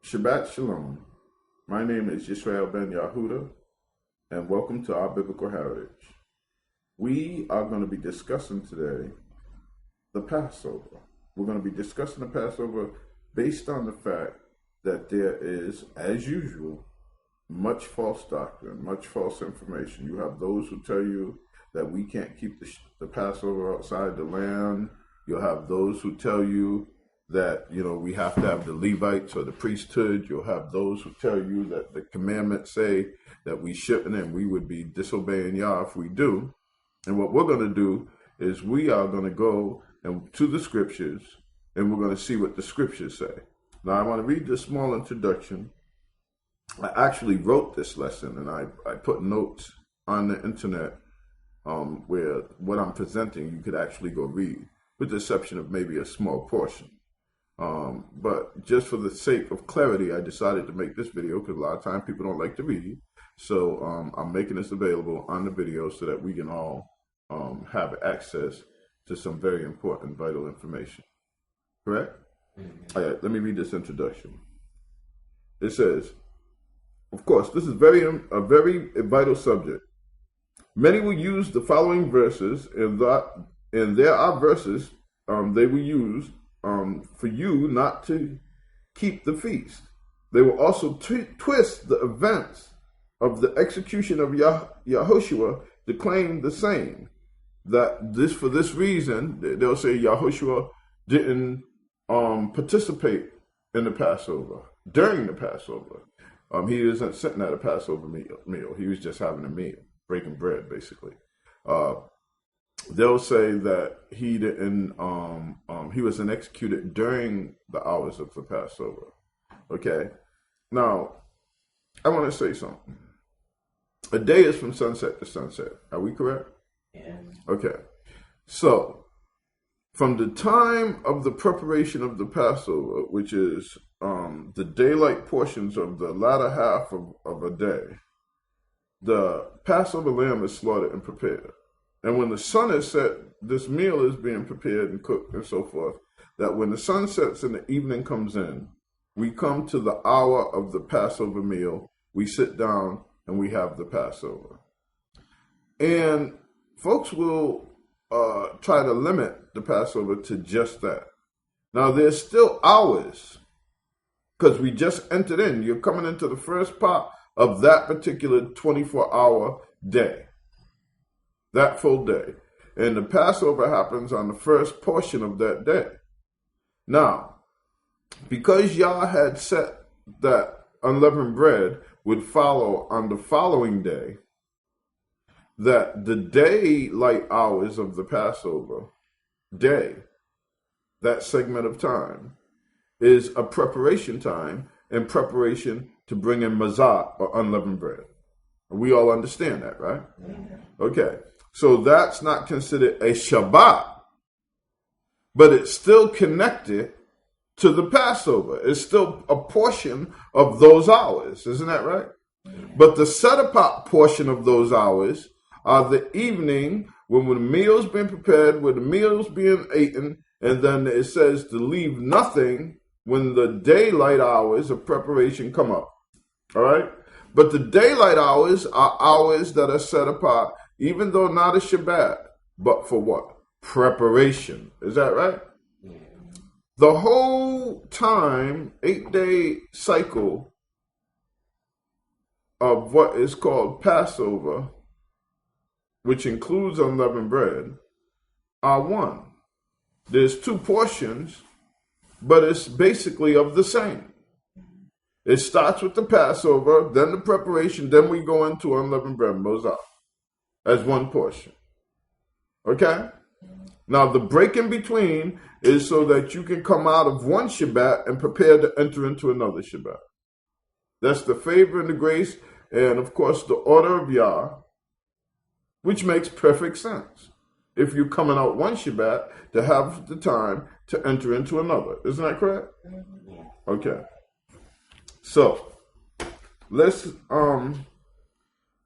Shabbat Shalom. My name is Yisrael ben Yahuda, and welcome to our Biblical Heritage. We are going to be discussing today the Passover. We're going to be discussing the Passover based on the fact that there is, as usual, much false doctrine, much false information. You have those who tell you that we can't keep the Passover outside the land. You'll have those who tell you that, we have to have the Levites or the priesthood. You'll have those who tell you that the commandments say that we shouldn't and we would be disobeying Yah if we do. And what we're going to do is we are going to go to the scriptures and we're going to see what the scriptures say. Now, I want to read this small introduction. I actually wrote this lesson and I put notes on the internet where what I'm presenting you could actually go read, with the exception of maybe a small portion. But just for the sake of clarity, I decided to make this video because a lot of times people don't like to read. So I'm making this available on the video so that we can all have access to some very important, vital information. Correct? Mm-hmm. All right, let me read this introduction. It says, of course, this is a very vital subject. Many will use the following verses, and there are verses they will use for you not to keep the feast. They will also twist the events of the execution of Yahushua to claim the same. For this reason, they'll say Yahushua didn't participate in the Passover, during the Passover. He isn't sitting at a Passover meal. He was just having a meal, breaking bread, basically. They'll say that he didn't. He wasn't executed during the hours of the Passover. Okay. Now, I want to say something. A day is from sunset to sunset. Are we correct? Yeah. Okay. So, from the time of the preparation of the Passover, which is the daylight portions of the latter half of a day, the Passover lamb is slaughtered and prepared. And when the sun is set, this meal is being prepared and cooked and so forth, that when the sun sets and the evening comes in, we come to the hour of the Passover meal, we sit down and we have the Passover. And folks will try to limit the Passover to just that. Now, there's still hours, because we just entered in. You're coming into the first part of that particular 24-hour day. That full day. And the Passover happens on the first portion of that day. Now, because Yah had set that unleavened bread would follow on the following day, that the daylight hours of the Passover day, that segment of time, is a preparation time in preparation to bring in mazat, or unleavened bread. We all understand that, right? Okay. So that's not considered a Shabbat, but it's still connected to the Passover. It's still a portion of those hours. Isn't that right? But the set-apart portion of those hours are the evening when the meal's been prepared, when the meal's being eaten, and then it says to leave nothing when the daylight hours of preparation come up. All right? But the daylight hours are hours that are set apart, even though not a Shabbat, but for what? Preparation. Is that right? Yeah. The whole time, 8-day cycle of what is called Passover, which includes unleavened bread, are one. There's two portions, but it's basically of the same. It starts with the Passover, then the preparation, then we go into unleavened bread, mozart, as one portion. Okay? Now, the break in between is so that you can come out of one Shabbat and prepare to enter into another Shabbat. That's the favor and the grace, and of course, the order of Yah, which makes perfect sense. If you're coming out one Shabbat, to have the time to enter into another. Isn't that correct? Okay. So, let's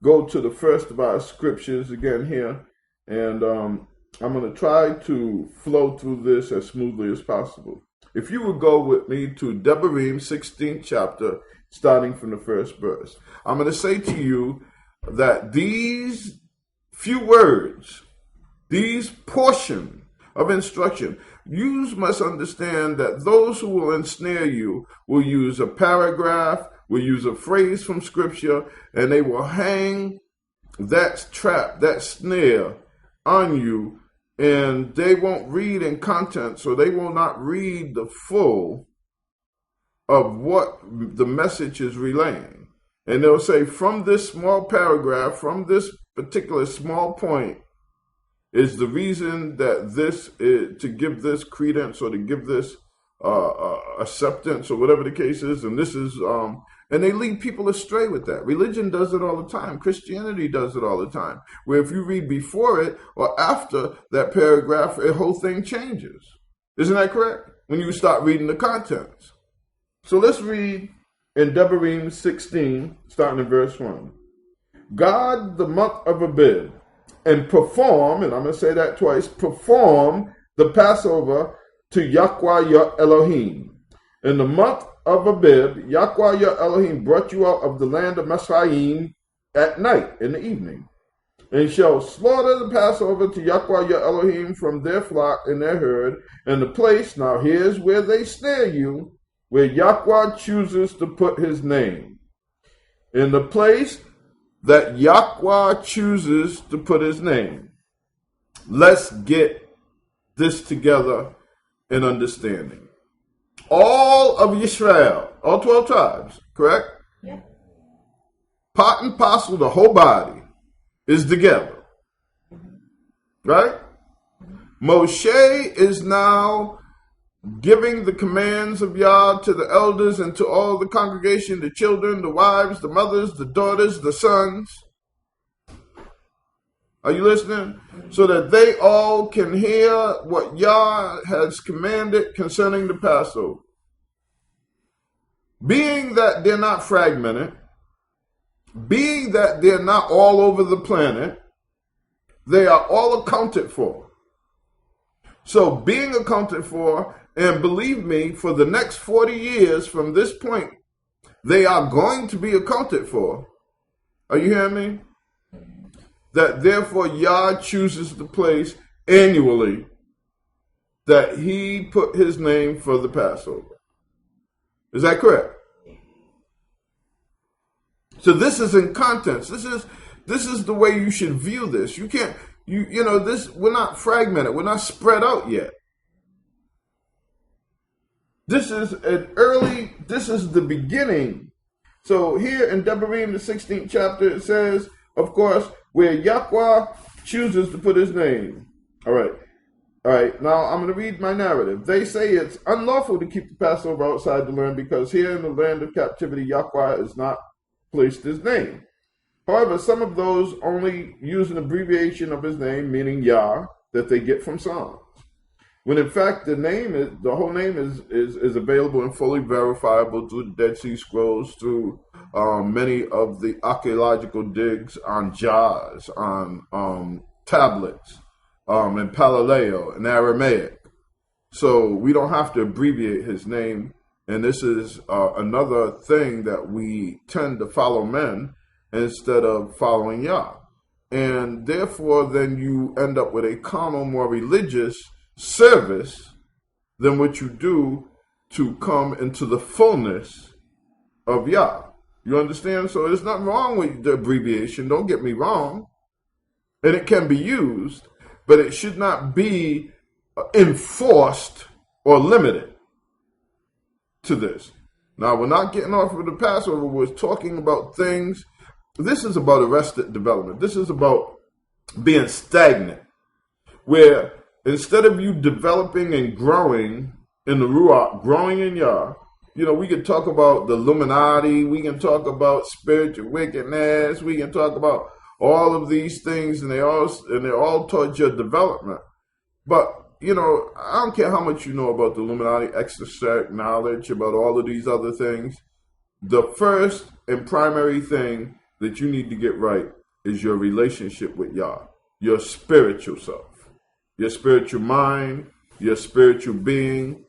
go to the first of our scriptures again here, and I'm going to try to flow through this as smoothly as possible. If you would go with me to Devarim, 16th chapter, starting from the first verse. I'm going to say to you that these few words, these portion of instruction, you must understand that those who will ensnare you will use a paragraph, will use a phrase from scripture, and they will hang that trap, that snare on you, and they won't read in content, so they will not read the full of what the message is relaying. And they'll say, from this small paragraph, from this particular small point, is the reason that this is to give this credence or to give this acceptance or whatever the case is. And this is, and they lead people astray with that. Religion does it all the time. Christianity does it all the time. Where if you read before it or after that paragraph, the whole thing changes. Isn't that correct? When you start reading the contents. So let's read in Devarim 16, starting in verse 1. God, the month of Abib, and perform, and I'm going to say that twice, perform the Passover to Yahweh your Elohim. In the month of Abib, Yahweh your Elohim brought you out of the land of Mitzrayim at night, in the evening, and shall slaughter the Passover to Yahweh your Elohim from their flock and their herd, and the place, now here's where they snare you, where Yahweh chooses to put his name. In the place that Yahweh chooses to put his name. Let's get this together in understanding. All of Yisrael, all 12 tribes, correct? Yeah. Part and parcel, the whole body is together. Right? Moshe is now giving the commands of Yah to the elders and to all the congregation, the children, the wives, the mothers, the daughters, the sons. Are you listening? So that they all can hear what Yah has commanded concerning the Passover. Being that they're not fragmented, being that they're not all over the planet, they are all accounted for. So being accounted for, and believe me, for the next 40 years from this point, they are going to be accounted for. Are you hearing me? That therefore Yah chooses the place annually that he put his name for the Passover. Is that correct? So this is in context. This is the way you should view this. You can't, you know, this, we're not fragmented. We're not spread out yet. This is the beginning. So here in Devarim, the 16th chapter, it says, of course, where Yahweh chooses to put his name. All right. Now I'm going to read my narrative. They say it's unlawful to keep the Passover outside the land because here in the land of captivity, Yahweh has not placed his name. However, some of those only use an abbreviation of his name, meaning Yah, that they get from Psalms. When in fact the whole name is available and fully verifiable through the Dead Sea Scrolls, through many of the archaeological digs on jars, on tablets, in Paleo, in Aramaic. So we don't have to abbreviate his name. And this is another thing that we tend to follow men instead of following Yah. And therefore then you end up with a carnal, more religious service than what you do to come into the fullness of Yah. You understand? So there's nothing wrong with the abbreviation. Don't get me wrong. And it can be used, but it should not be enforced or limited to this. Now, we're not getting off of the Passover. We're talking about things. This is about arrested development. This is about being stagnant, where instead of you developing and growing in the Ruach, growing in Yah, you know, we can talk about the Illuminati, we can talk about spiritual wickedness, we can talk about all of these things, and they're all towards your development. But, you know, I don't care how much you know about the Illuminati, extract knowledge about all of these other things. The first and primary thing that you need to get right is your relationship with Yah, your spiritual self. Your spiritual mind, your spiritual being.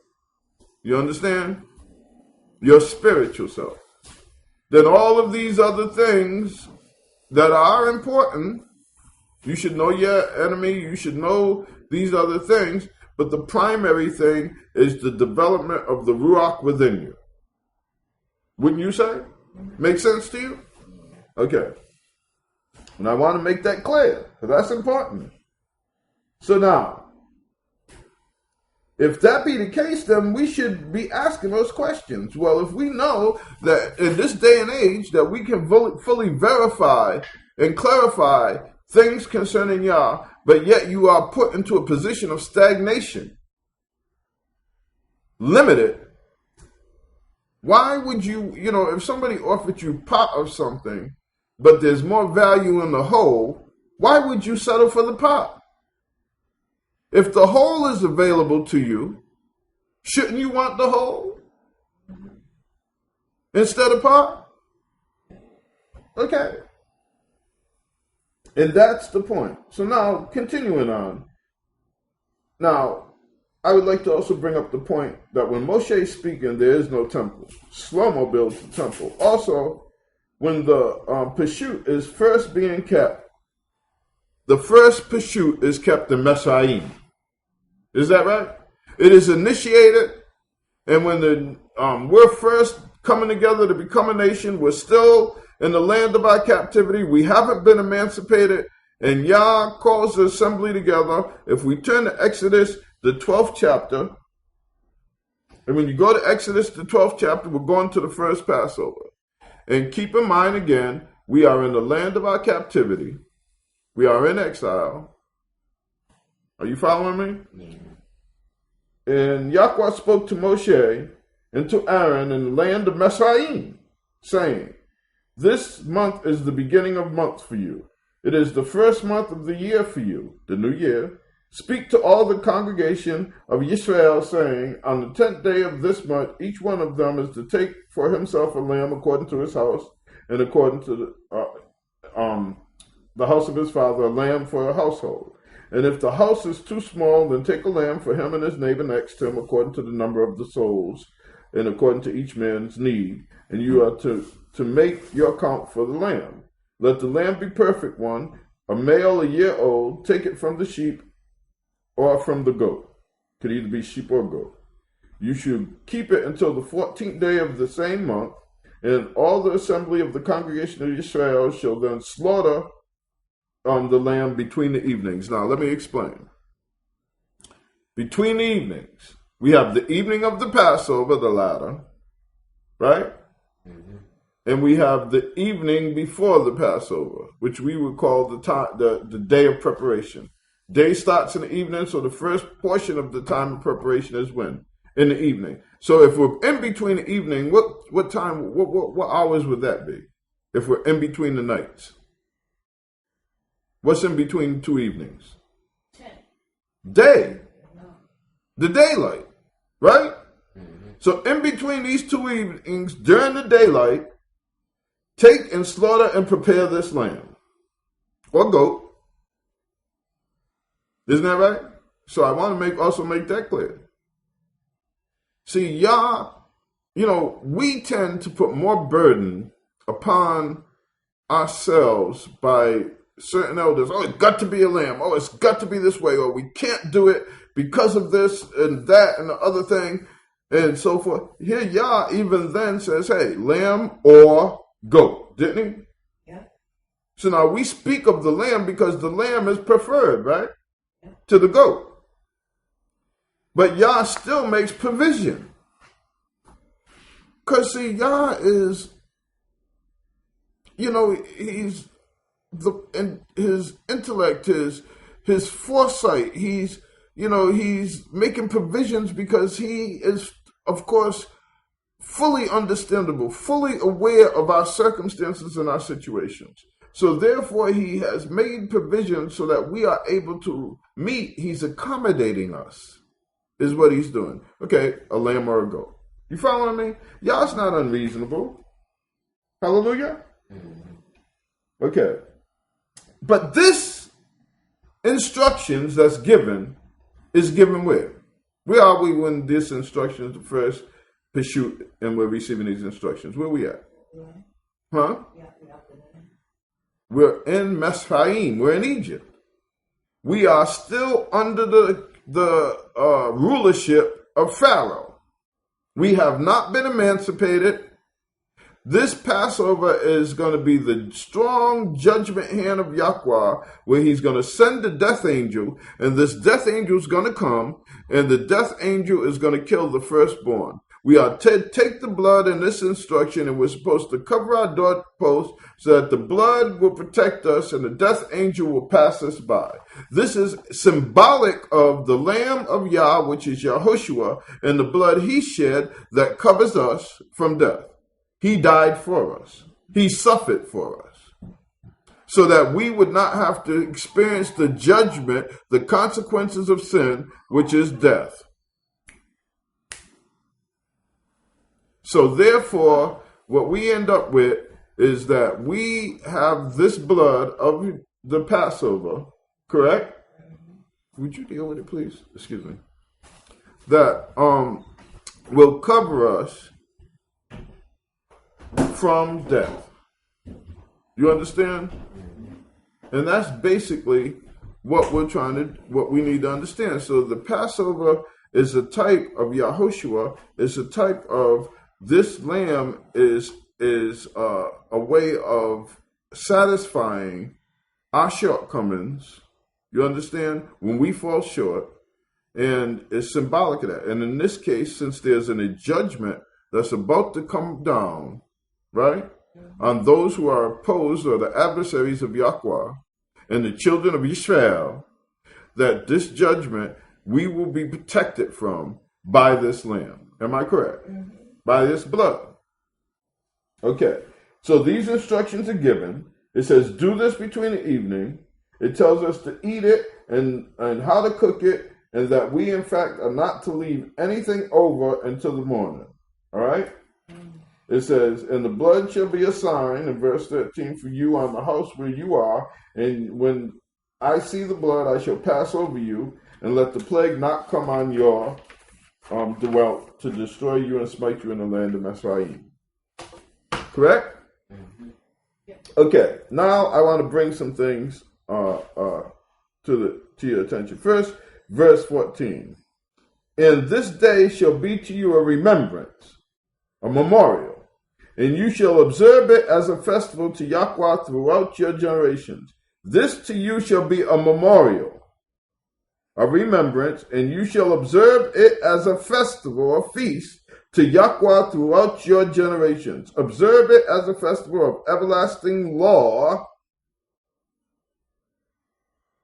You understand? Your spiritual self. Then all of these other things that are important, you should know your enemy, you should know these other things, but the primary thing is the development of the Ruach within you. Wouldn't you say? Make sense to you? Okay. And I want to make that clear, because that's important. So now, if that be the case, then we should be asking those questions. Well, if we know that in this day and age that we can fully verify and clarify things concerning Yah, but yet you are put into a position of stagnation, limited, why would you, if somebody offered you pot of something, but there's more value in the whole, why would you settle for the pot? If the whole is available to you, shouldn't you want the whole instead of part? Okay. And that's the point. So now, continuing on. Now, I would like to also bring up the point that when Moshe is speaking, there is no temple. Shlomo builds the temple. Also, when the Peshut is first being kept, the first Peshut is kept in Mesraim. Is that right? It is initiated, and when we're first coming together to become a nation, we're still in the land of our captivity. We haven't been emancipated, and Yah calls the assembly together. If we turn to Exodus, the 12th chapter, and when you go to Exodus, the 12th chapter, we're going to the first Passover. And keep in mind again, we are in the land of our captivity. We are in exile. Are you following me? Yeah. And Yahweh spoke to Moshe and to Aaron in the land of Mesraim, saying, "This month is the beginning of months for you. It is the first month of the year for you, the new year. Speak to all the congregation of Yisrael, saying, on the 10th day of this month, each one of them is to take for himself a lamb according to his house, and according to the house of his father, a lamb for a household. And if the house is too small, then take a lamb for him and his neighbor next to him, according to the number of the souls, and according to each man's need. And you are to make your count for the lamb. Let the lamb be perfect one, a male a year old. Take it from the sheep or from the goat. Could either be sheep or goat. You should keep it until the 14th day of the same month, and all the assembly of the congregation of Yisrael shall then slaughter the lamb between the evenings." Now, let me explain. Between the evenings, we have the evening of the Passover, the latter, right? Mm-hmm. And we have the evening before the Passover, which we would call the day of preparation. Day starts in the evening, so the first portion of the time of preparation is when? In the evening. So if we're in between the evening, what time, what hours would that be? If we're in between the nights? What's in between two evenings? 10. Day. The daylight, right? Mm-hmm. So in between these two evenings, during the daylight, take and slaughter and prepare this lamb or goat. Isn't that right? So I want to also make that clear. See, Yah, we tend to put more burden upon ourselves by certain elders. Oh, it's got to be a lamb. Oh, it's got to be this way. Or we can't do it because of this and that and the other thing and so forth. Here, Yah even then says, hey, lamb or goat, didn't he? Yeah. So now we speak of the lamb because the lamb is preferred, right? Yeah. To the goat. But Yah still makes provision. Because see, Yah is, he's in his intellect, his foresight, he's making provisions because he is, of course, fully understandable, fully aware of our circumstances and our situations. So therefore, he has made provisions so that we are able to meet. He's accommodating us, is what he's doing. Okay, a lamb or a goat. You following me? Yah's not unreasonable. Hallelujah? Mm-hmm. Okay. But this instructions that's given is given where? Where are we when this instruction is the first pursuit and we're receiving these instructions? Where we at? Huh? We're in Mesraim. We're in Egypt. We are still under the rulership of Pharaoh. We have not been emancipated. This Passover is going to be the strong judgment hand of Yahweh, where he's going to send the death angel, and this death angel is going to come, and the death angel is going to kill the firstborn. We are to take the blood in this instruction, and we're supposed to cover our doorposts so that the blood will protect us and the death angel will pass us by. This is symbolic of the Lamb of Yah, which is Yahushua, and the blood he shed that covers us from death. He died for us. He suffered for us, so that we would not have to experience the judgment, the consequences of sin, which is death. So therefore, what we end up with is that we have this blood of the Passover, correct? Would you deal with it, please? Excuse me. That will cover us from death. You understand? And that's basically what we need to understand. So the Passover is a type of Yahushua, is a type of this lamb is a way of satisfying our shortcomings. You understand? When we fall short, and it's symbolic of that. And in this case, since there's a judgment that's about to come down, right, on those who are opposed or the adversaries of Yahweh and the children of Yisrael, that this judgment we will be protected from by this lamb. Am I correct? Mm-hmm. By this blood. Okay. So these instructions are given. It says, do this between the evening. It tells us to eat it and how to cook it, and that we, in fact, are not to leave anything over until the morning. All right? It says, and the blood shall be a sign, in verse 13, for you on the house where you are, and when I see the blood, I shall pass over you, and let the plague not come on your dwelt to destroy you and smite you in the land of Mesraim. Correct? Mm-hmm. Okay, now I want to bring some things to your attention. First, verse 14. And this day shall be to you a remembrance, a memorial, and you shall observe it as a festival to Yahweh throughout your generations. This to you shall be a memorial, a remembrance, and you shall observe it as a festival, a feast, to Yahweh throughout your generations. Observe it as a festival of everlasting law,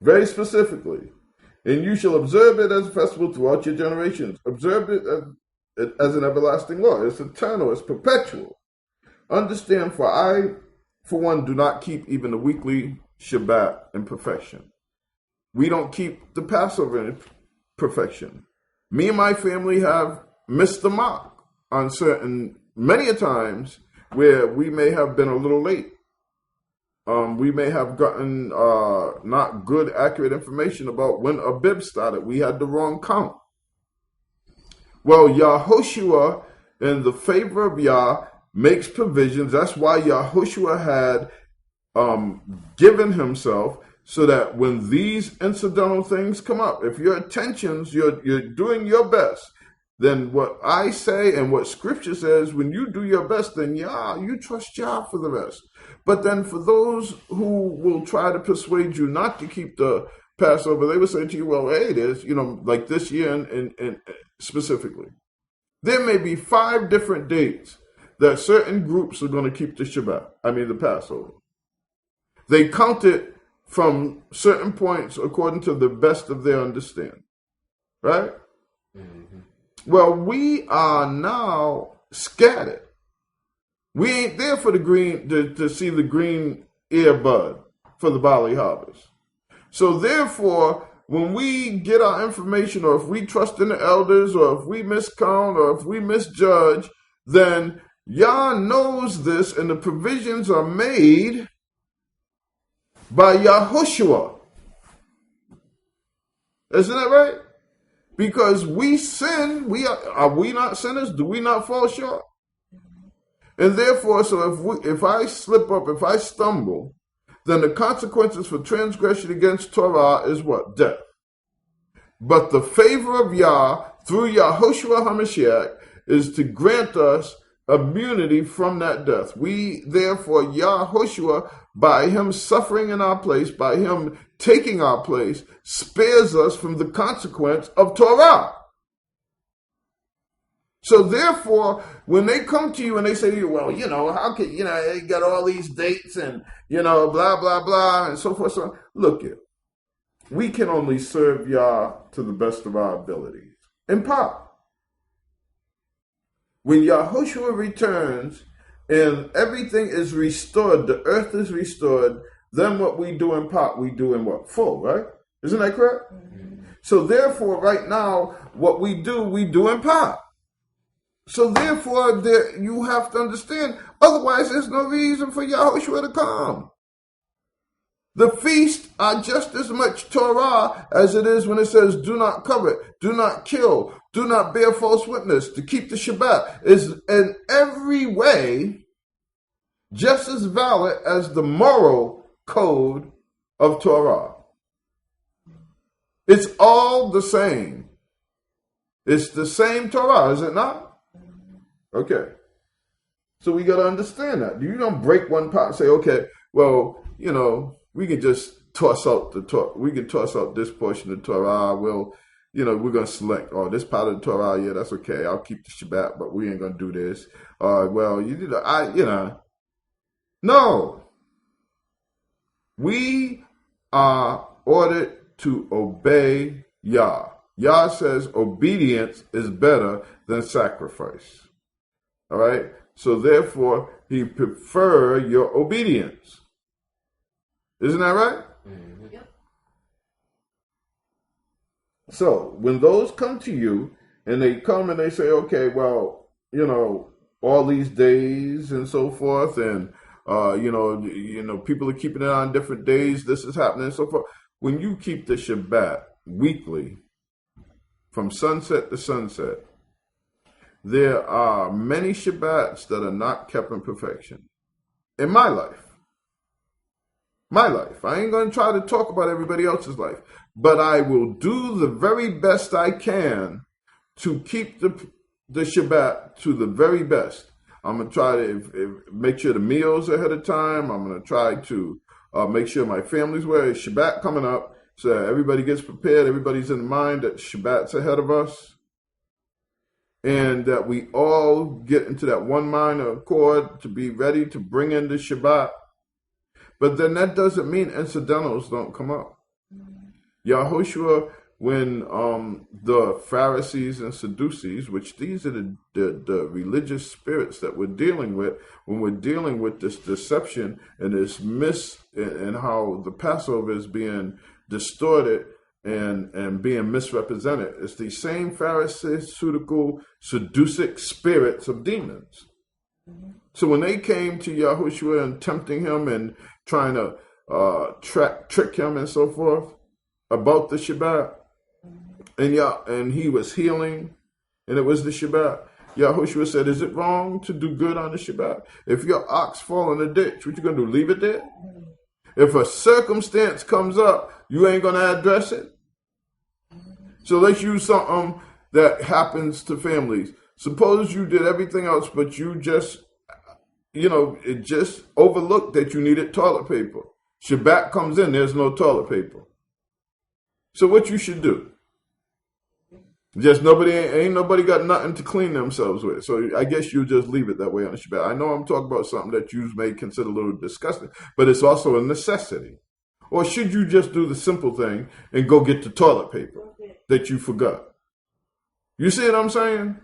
very specifically. And you shall observe it as a festival throughout your generations. Observe it as an everlasting law. It's eternal, it's perpetual. Understand, for I, for one, do not keep even the weekly Shabbat in perfection. We don't keep the Passover in perfection. Me and my family have missed the mark on many a times where we may have been a little late. We may have gotten not good, accurate information about when Abib started. We had the wrong count. Well, Yahushua, in the favor of Yah, makes provisions. That's why Yahushua had given himself, so that when these incidental things come up, if your attentions, you're doing your best, then what I say and what Scripture says, when you do your best, then you trust Yah for the rest. But then for those who will try to persuade you not to keep the Passover, they will say to you, well, hey, there's, like this year and specifically, there may be 5 different dates that certain groups are going to keep the Passover. They count it from certain points according to the best of their understanding. Right? Mm-hmm. Well, we are now scattered. We ain't there for the green to see the green ear bud for the barley harvest. So therefore, when we get our information, or if we trust in the elders, or if we miscount, or if we misjudge, then Yah knows this, and the provisions are made by Yahushua. Isn't that right? Because we sin, are we not sinners? Do we not fall short? And therefore, so if I slip up, if I stumble, then the consequences for transgression against Torah is what? Death. But the favor of Yah through Yahushua HaMashiach is to grant us immunity from that death. We, therefore, Yahushua, by him suffering in our place, by him taking our place, spares us from the consequence of Torah. So therefore, when they come to you and they say to you, well, how can, they got all these dates and, blah, blah, blah, and so forth. So look here, we can only serve Yah to the best of our abilities. In part. When Yahushua returns and everything is restored, the earth is restored, then what we do in part, we do in what? Full, right? Isn't that correct? Mm-hmm. So therefore, right now, what we do in part. So therefore, you have to understand, otherwise there's no reason for Yahushua to come. The feasts are just as much Torah as it is when it says, do not covet, do not kill, do not bear false witness, to keep the Shabbat, is in every way just as valid as the moral code of Torah. It's all the same. It's the same Torah, is it not? Okay. So we got to understand that. You don't break one part and say, okay, well, we can just toss out the Torah. We can toss out this portion of Torah. We're going to select, this part of the Torah, yeah, that's okay. I'll keep the Shabbat, but we ain't going to do this. No. We are ordered to obey Yah. Yah says obedience is better than sacrifice. All right? So therefore, he prefer your obedience. Isn't that right? Mm-hmm. Yep. So when those come to you and they come and they say, okay, well, all these days and so forth, and people are keeping it on different days, this is happening and so forth. When you keep the Shabbat weekly, from sunset to sunset, there are many Shabbats that are not kept in perfection. In my life. I ain't going to try to talk about everybody else's life, but I will do the very best I can to keep the Shabbat to the very best. I'm going to try to make sure the meals ahead of time. I'm going to try to make sure my family's aware. Shabbat coming up, so everybody gets prepared. Everybody's in the mind that Shabbat's ahead of us. And that we all get into that one mind accord to be ready to bring in the Shabbat. But then that doesn't mean incidentals don't come up. Yahushua, when the Pharisees and Sadducees, which these are the religious spirits that we're dealing with, when we're dealing with this deception and this and how the Passover is being distorted and being misrepresented, it's the same Pharisaical, Sadducic spirits of demons. Mm-hmm. So when they came to Yahushua and tempting him and trying to trick him and so forth about the Shabbat, and he was healing, and it was the Shabbat, Yahushua said, is it wrong to do good on the Shabbat? If your ox fall in a ditch, what you going to do, leave it there? If a circumstance comes up, you ain't going to address it? So let's use something that happens to families. Suppose you did everything else, but you just, it just overlooked that you needed toilet paper. Shabbat comes in, there's no toilet paper. So what you should do? Just ain't nobody got nothing to clean themselves with. So I guess you just leave it that way on the Shabbat. I know I'm talking about something that you may consider a little disgusting, but it's also a necessity. Or should you just do the simple thing and go get the toilet paper that you forgot? You see what I'm saying?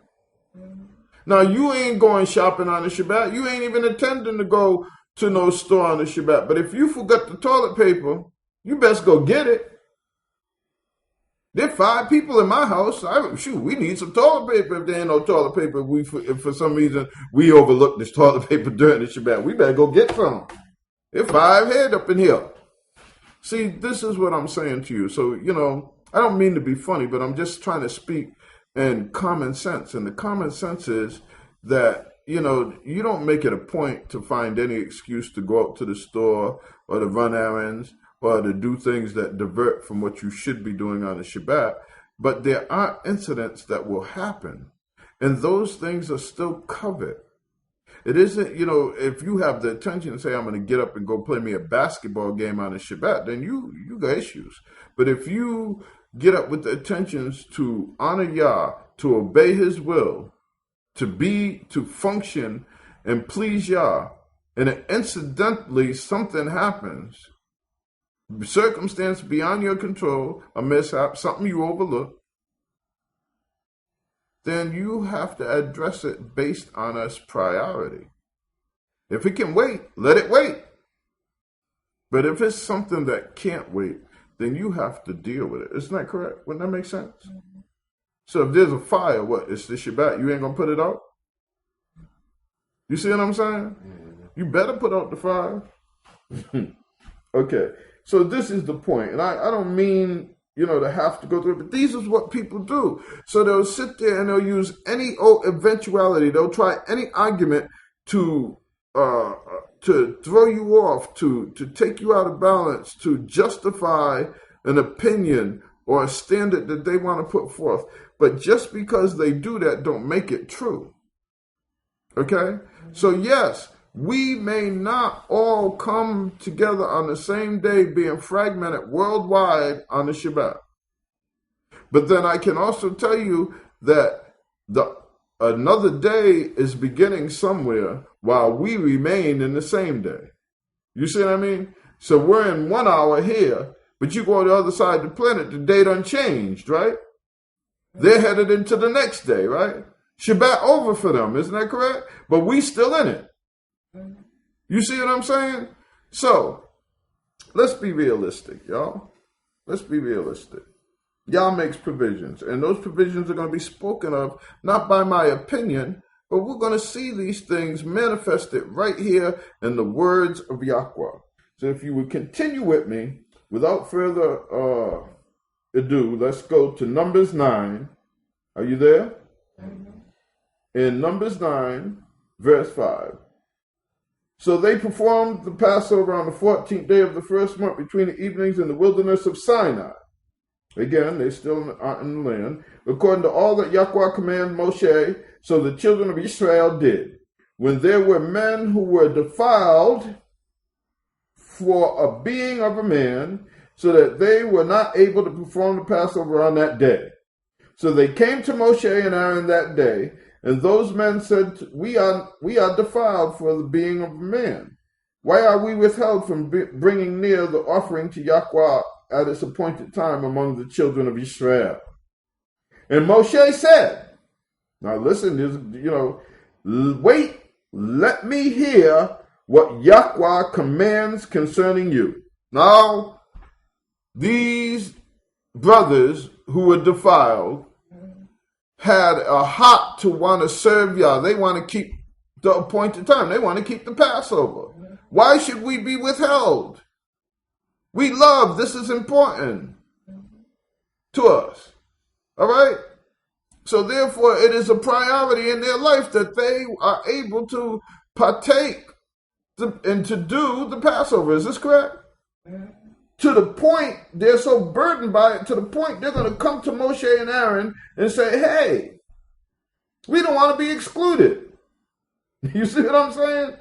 Now, you ain't going shopping on the Shabbat. You ain't even intending to go to no store on the Shabbat. But if you forgot the toilet paper, you best go get it. There are 5 people in my house. We need some toilet paper. If there ain't no toilet paper, if for some reason we overlooked this toilet paper during the Shabbat, we better go get some. There are 5 heads up in here. See, this is what I'm saying to you. So, I don't mean to be funny, but I'm just trying to speak in common sense. And the common sense is that, you don't make it a point to find any excuse to go out to the store or to run errands or to do things that divert from what you should be doing on the Shabbat. But there are incidents that will happen, and those things are still covered. It isn't, if you have the intention to say, I'm going to get up and go play me a basketball game on a Shabbat, then you got issues. But if you get up with the intentions to honor Yah, to obey his will, to function and please Yah, and incidentally something happens, circumstance beyond your control, a mishap, something you overlook, then you have to address it based on its priority. If it can wait, let it wait. But if it's something that can't wait, then you have to deal with it. Isn't that correct? Wouldn't that make sense? Mm-hmm. So if there's a fire, it's the Shabbat, you ain't going to put it out? You see what I'm saying? Mm-hmm. You better put out the fire. Okay, so this is the point. And I don't mean, to have to go through it, but these is what people do. So they'll sit there and they'll use any eventuality. They'll try any argument to throw you off, to take you out of balance, to justify an opinion or a standard that they want to put forth. But just because they do that, don't make it true. Okay? So yes, we may not all come together on the same day, being fragmented worldwide on the Shabbat. But then I can also tell you that another day is beginning somewhere while we remain in the same day. You see what I mean? So we're in 1 hour here, but you go on the other side of the planet, the day done changed, right? They're headed into the next day, right? Shabbat over for them, isn't that correct? But we still in it. You see what I'm saying? So, let's be realistic, y'all. Let's be realistic. Yah makes provisions, and those provisions are going to be spoken of, not by my opinion, but we're going to see these things manifested right here in the words of Yahweh. So if you would continue with me, without further ado, let's go to Numbers 9. Are you there? In Numbers 9, verse 5. So they performed the Passover on the 14th day of the first month between the evenings in the wilderness of Sinai. Again, they still are in the land. According to all that Yahweh commanded Moshe, so the children of Israel did. When there were men who were defiled for a being of a man, so that they were not able to perform the Passover on that day. So they came to Moshe and Aaron that day, and those men said, we are defiled for the being of a man. Why are we withheld from bringing near the offering to Yahweh at its appointed time among the children of Israel? And Moshe said, now listen, wait, let me hear what Yahweh commands concerning you. Now, these brothers who were defiled had a heart to want to serve Yah. They want to keep the appointed time. They want to keep the Passover. Why should we be withheld? We love, this is important to us. All right? So therefore, it is a priority in their life that they are able to partake and to do the Passover. Is this correct? To the point, they're so burdened by it, to the point they're going to come to Moshe and Aaron and say, hey, we don't want to be excluded. You see what I'm saying?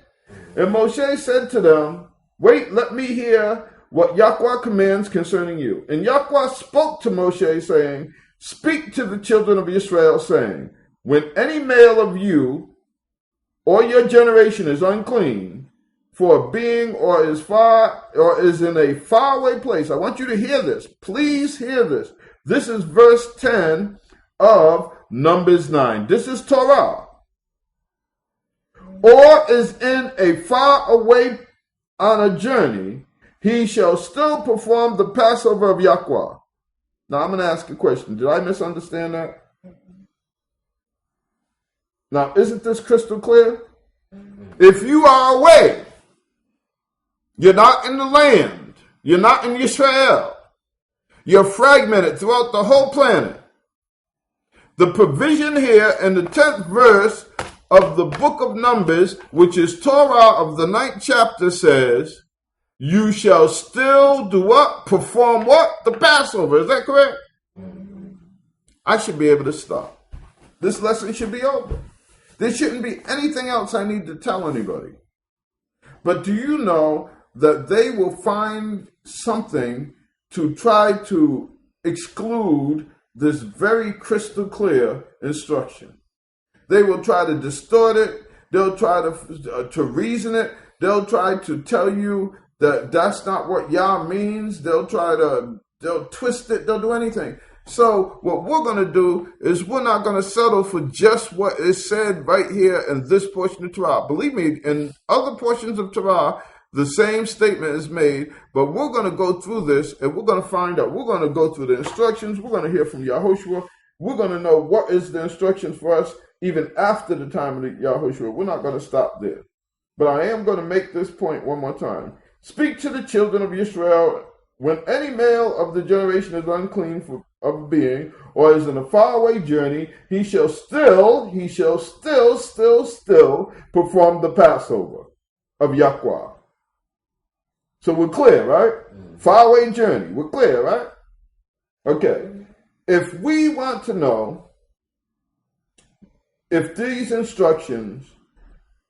And Moshe said to them, wait, let me hear what Yahweh commands concerning you. And Yahweh spoke to Moshe, saying, speak to the children of Israel, saying, when any male of you or your generation is unclean, for a being or is in a faraway place. I want you to hear this. Please hear this. This is verse 10 of Numbers 9. This is Torah. Or is in a far away on a journey, he shall still perform the Passover of Yahweh. Now I'm going to ask a question. Did I misunderstand that? Now, isn't this crystal clear? If you are away, you're not in the land. You're not in Yisrael. You're fragmented throughout the whole planet. The provision here in the 10th verse of the book of Numbers, which is Torah of the 9th chapter, says, you shall still do what? Perform what? The Passover. Is that correct? I should be able to stop. This lesson should be over. There shouldn't be anything else I need to tell anybody. But do you know that they will find something to try to exclude this very crystal clear instruction? They will try to distort it. They'll try to reason it. They'll try to tell you that that's not what Yah means. They'll twist it. They'll do anything. So what we're going to do is we're not going to settle for just what is said right here in this portion of Torah. Believe me, in other portions of Torah, the same statement is made, but we're going to go through this and we're going to find out. We're going to go through the instructions. We're going to hear from Yahushua. We're going to know what is the instructions for us even after the time of the Yahushua. We're not going to stop there. But I am going to make this point one more time. Speak to the children of Yisrael when any male of the generation is unclean of being or is in a faraway journey, he shall still perform the Passover of Yahweh. So we're clear, right? Faraway journey. We're clear, right? Okay. If we want to know if these instructions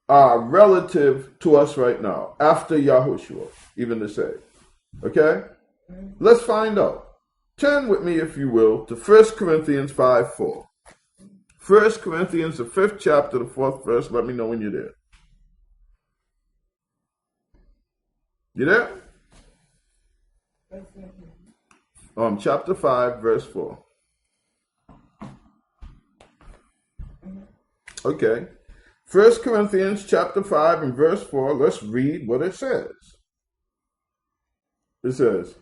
are relative to us right now, after Yahushua, even to say, okay? Let's find out. Turn with me, if you will, to 1 Corinthians 5:4. 1 Corinthians, the 5th chapter, the 4th verse. Let me know when you're there. You there? Chapter 5, verse 4. Okay. 1 Corinthians chapter 5 and verse 4. Let's read what it says. It says,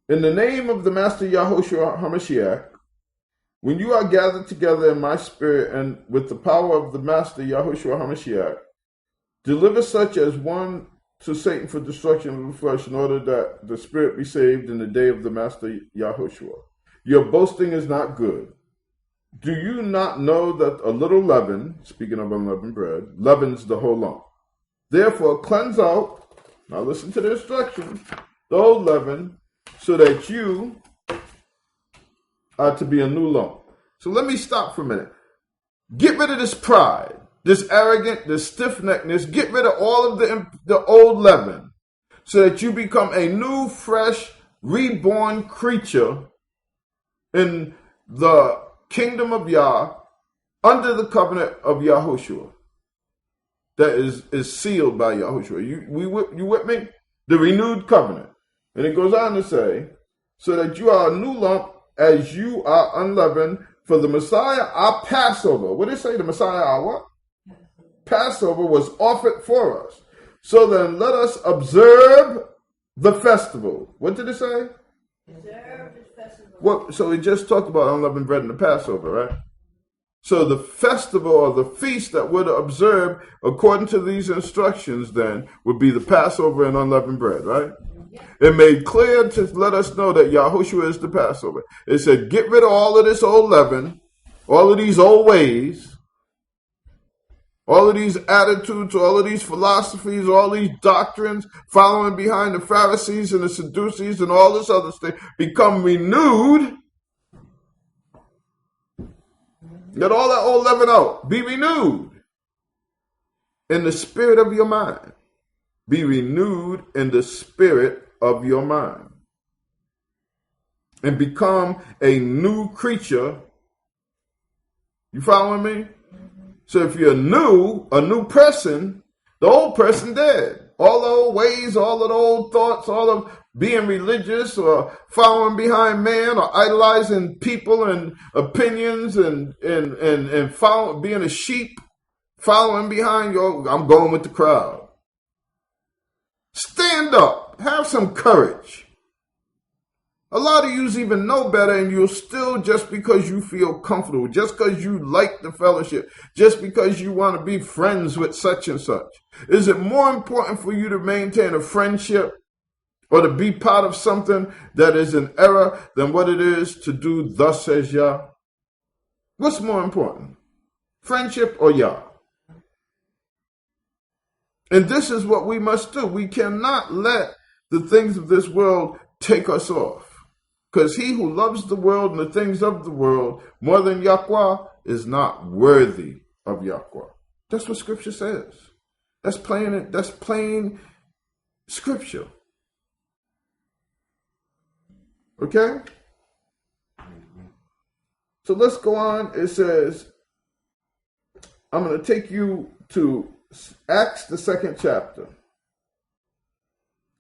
in the name of the Master Yahushua HaMashiach, when you are gathered together in my spirit and with the power of the Master Yahushua HaMashiach, deliver such as one to Satan for destruction of the flesh in order that the spirit be saved in the day of the Master Yahushua. Your boasting is not good. Do you not know that a little leaven, speaking of unleavened bread, leavens the whole lump? Therefore cleanse out, now listen to the instructions, the old leaven, so that you are to be a new lump. So let me stop for a minute. Get rid of this pride, this arrogant, this stiff-neckedness. Get rid of all of the old leaven so that you become a new, fresh, reborn creature in the kingdom of Yah under the covenant of Yahushua that is sealed by Yahushua. You with me? The renewed covenant. And it goes on to say, so that you are a new lump as you are unleavened, for the Messiah, our Passover. What did it say? The Messiah, our what? Passover was offered for us. So then let us observe the festival. What did it say? Observe the festival. What? So it just talked about unleavened bread and the Passover, right? So the festival or the feast that we're to observe according to these instructions then would be the Passover and unleavened bread, right? It made clear to let us know that Yahushua is the Passover. It said, get rid of all of this old leaven, all of these old ways, all of these attitudes, all of these philosophies, all these doctrines, following behind the Pharisees and the Sadducees and all this other stuff. Become renewed. Get all that old leaven out. Be renewed in the spirit of your mind. Be renewed in the spirit of your mind. And become a new creature. You following me? So if you're new, a new person, the old person dead. All the old ways, all of the old thoughts, all of being religious or following behind man or idolizing people and opinions and being a sheep, following behind I'm going with the crowd. Stand up. Have some courage. A lot of you even know better, and you'll still, just because you feel comfortable, just because you like the fellowship, just because you want to be friends with such and such. Is it more important for you to maintain a friendship or to be part of something that is an error than what it is to do thus says Yah? What's more important, friendship or Yah? And this is what we must do. We cannot let the things of this world take us off. Because he who loves the world and the things of the world more than Yahweh is not worthy of Yahweh. That's what Scripture says. That's plain Scripture. Okay? So let's go on. It says, I'm going to take you to Acts, the 2nd chapter.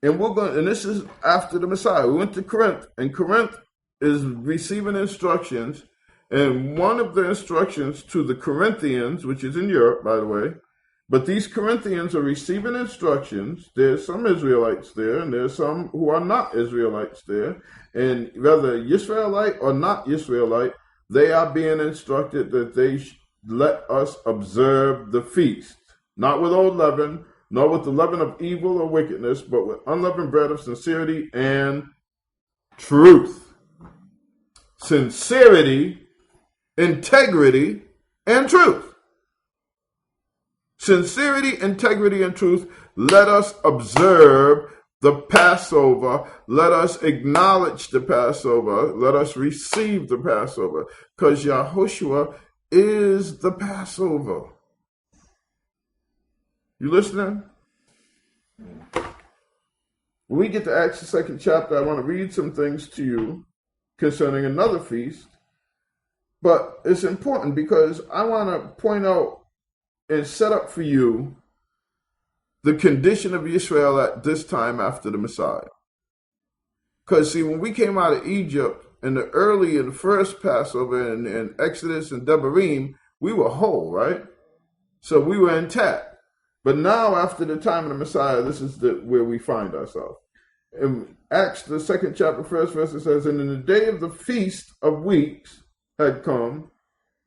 And this is after the Messiah. We went to Corinth, and Corinth is receiving instructions. And one of the instructions to the Corinthians, which is in Europe, by the way, but these Corinthians are receiving instructions. There's some Israelites there, and there's some who are not Israelites there. And whether Yisraelite or not Yisraelite, they are being instructed that they let us observe the feast, not with old leaven, nor with the leaven of evil or wickedness, but with unleavened bread of sincerity and truth. Sincerity, integrity, and truth. Sincerity, integrity, and truth. Let us observe the Passover. Let us acknowledge the Passover. Let us receive the Passover. Because Yahushua is the Passover. You listening? When we get to Acts the 2nd chapter, I want to read some things to you concerning another feast. But it's important because I want to point out and set up for you the condition of Yisrael at this time after the Messiah. Because see, when we came out of Egypt in the first Passover in Exodus and Devarim, we were whole, right? So we were intact. But now, after the time of the Messiah, this is where we find ourselves. In Acts, the 2nd chapter, 1st verse, it says, And in the day of the Feast of Weeks had come,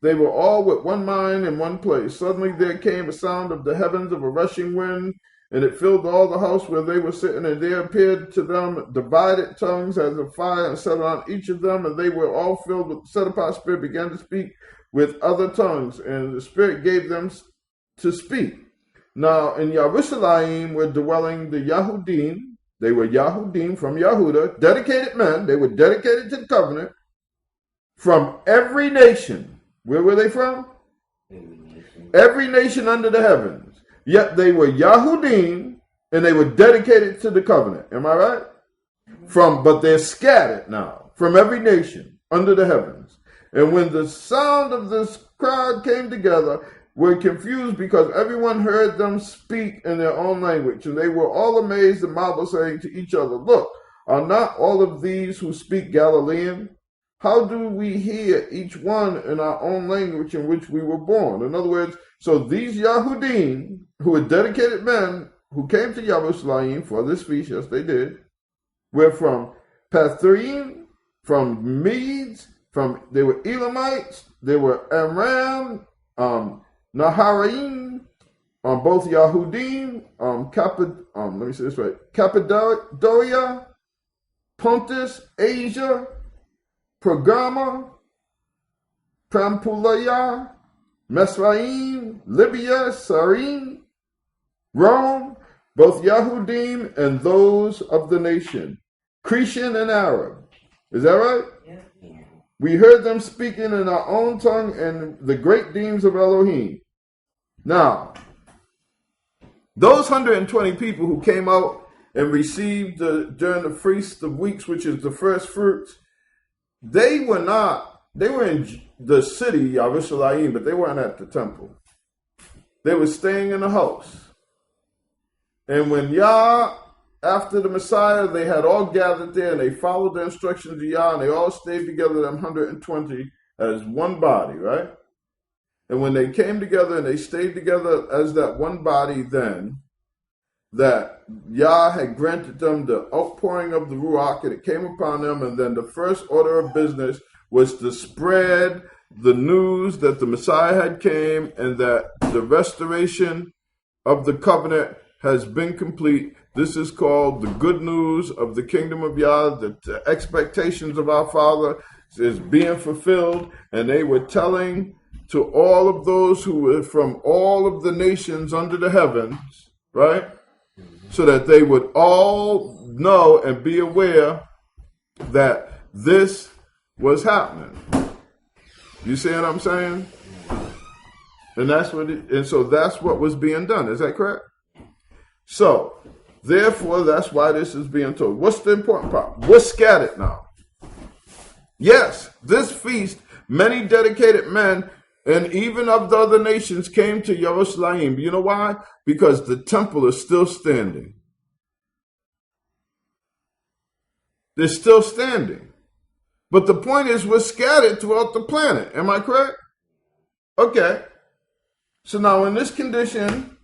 they were all with one mind in one place. Suddenly there came a sound of the heavens of a rushing wind, and it filled all the house where they were sitting, and there appeared to them divided tongues as of fire, and settled on each of them, and they were all filled with the set-apart spirit, began to speak with other tongues, and the Spirit gave them to speak. Now, in Jerusalem were dwelling the Yahudim. They were Yahudim from Yahuda, dedicated men. They were dedicated to the covenant from every nation. Where were they from? Every nation under the heavens. Yet they were Yahudim, and they were dedicated to the covenant. Am I right? But they're scattered now from every nation under the heavens. And when the sound of this crowd came together, were confused because everyone heard them speak in their own language. And they were all amazed and marveled, saying to each other, Look, are not all of these who speak Galilean? How do we hear each one in our own language in which we were born? In other words, so these Yahudim, who were dedicated men, who came to Jerusalem for this feast, yes they did, were from Patharim, from Medes, they were Elamites, they were Aram, Naharaim, both Yahudim, Cappadocia, Pontus, Asia, Pergama, Pamphylia, Mesraim, Libya, Cyrene, Rome, both Yahudim and those of the nation, Cretan and Arab. Is that right? Yeah. We heard them speaking in our own tongue and the great deeds of Elohim. Now, those 120 people who came out and received during the Feast of Weeks, which is the first fruits, they were in the city, Yerushalayim, but they weren't at the temple. They were staying in the house. And when Yah, after the Messiah, they had all gathered there and they followed the instructions of Yah and they all stayed together, them 120, as one body, right? And when they came together and they stayed together as that one body, then that Yah had granted them the outpouring of the Ruach, and it came upon them, and then the first order of business was to spread the news that the Messiah had came and that the restoration of the covenant has been complete. This is called the good news of the kingdom of Yah. The expectations of our Father is being fulfilled. And they were telling to all of those who were from all of the nations under the heavens, right? So that they would all know and be aware that this was happening. You see what I'm saying? And so that's what was being done. Is that correct? So, therefore, that's why this is being told. What's the important part? We're scattered now. Yes, this feast, many dedicated men and even of the other nations came to Jerusalem. You know why? Because the temple is still standing. They're still standing. But the point is, we're scattered throughout the planet. Am I correct? Okay. So now in this condition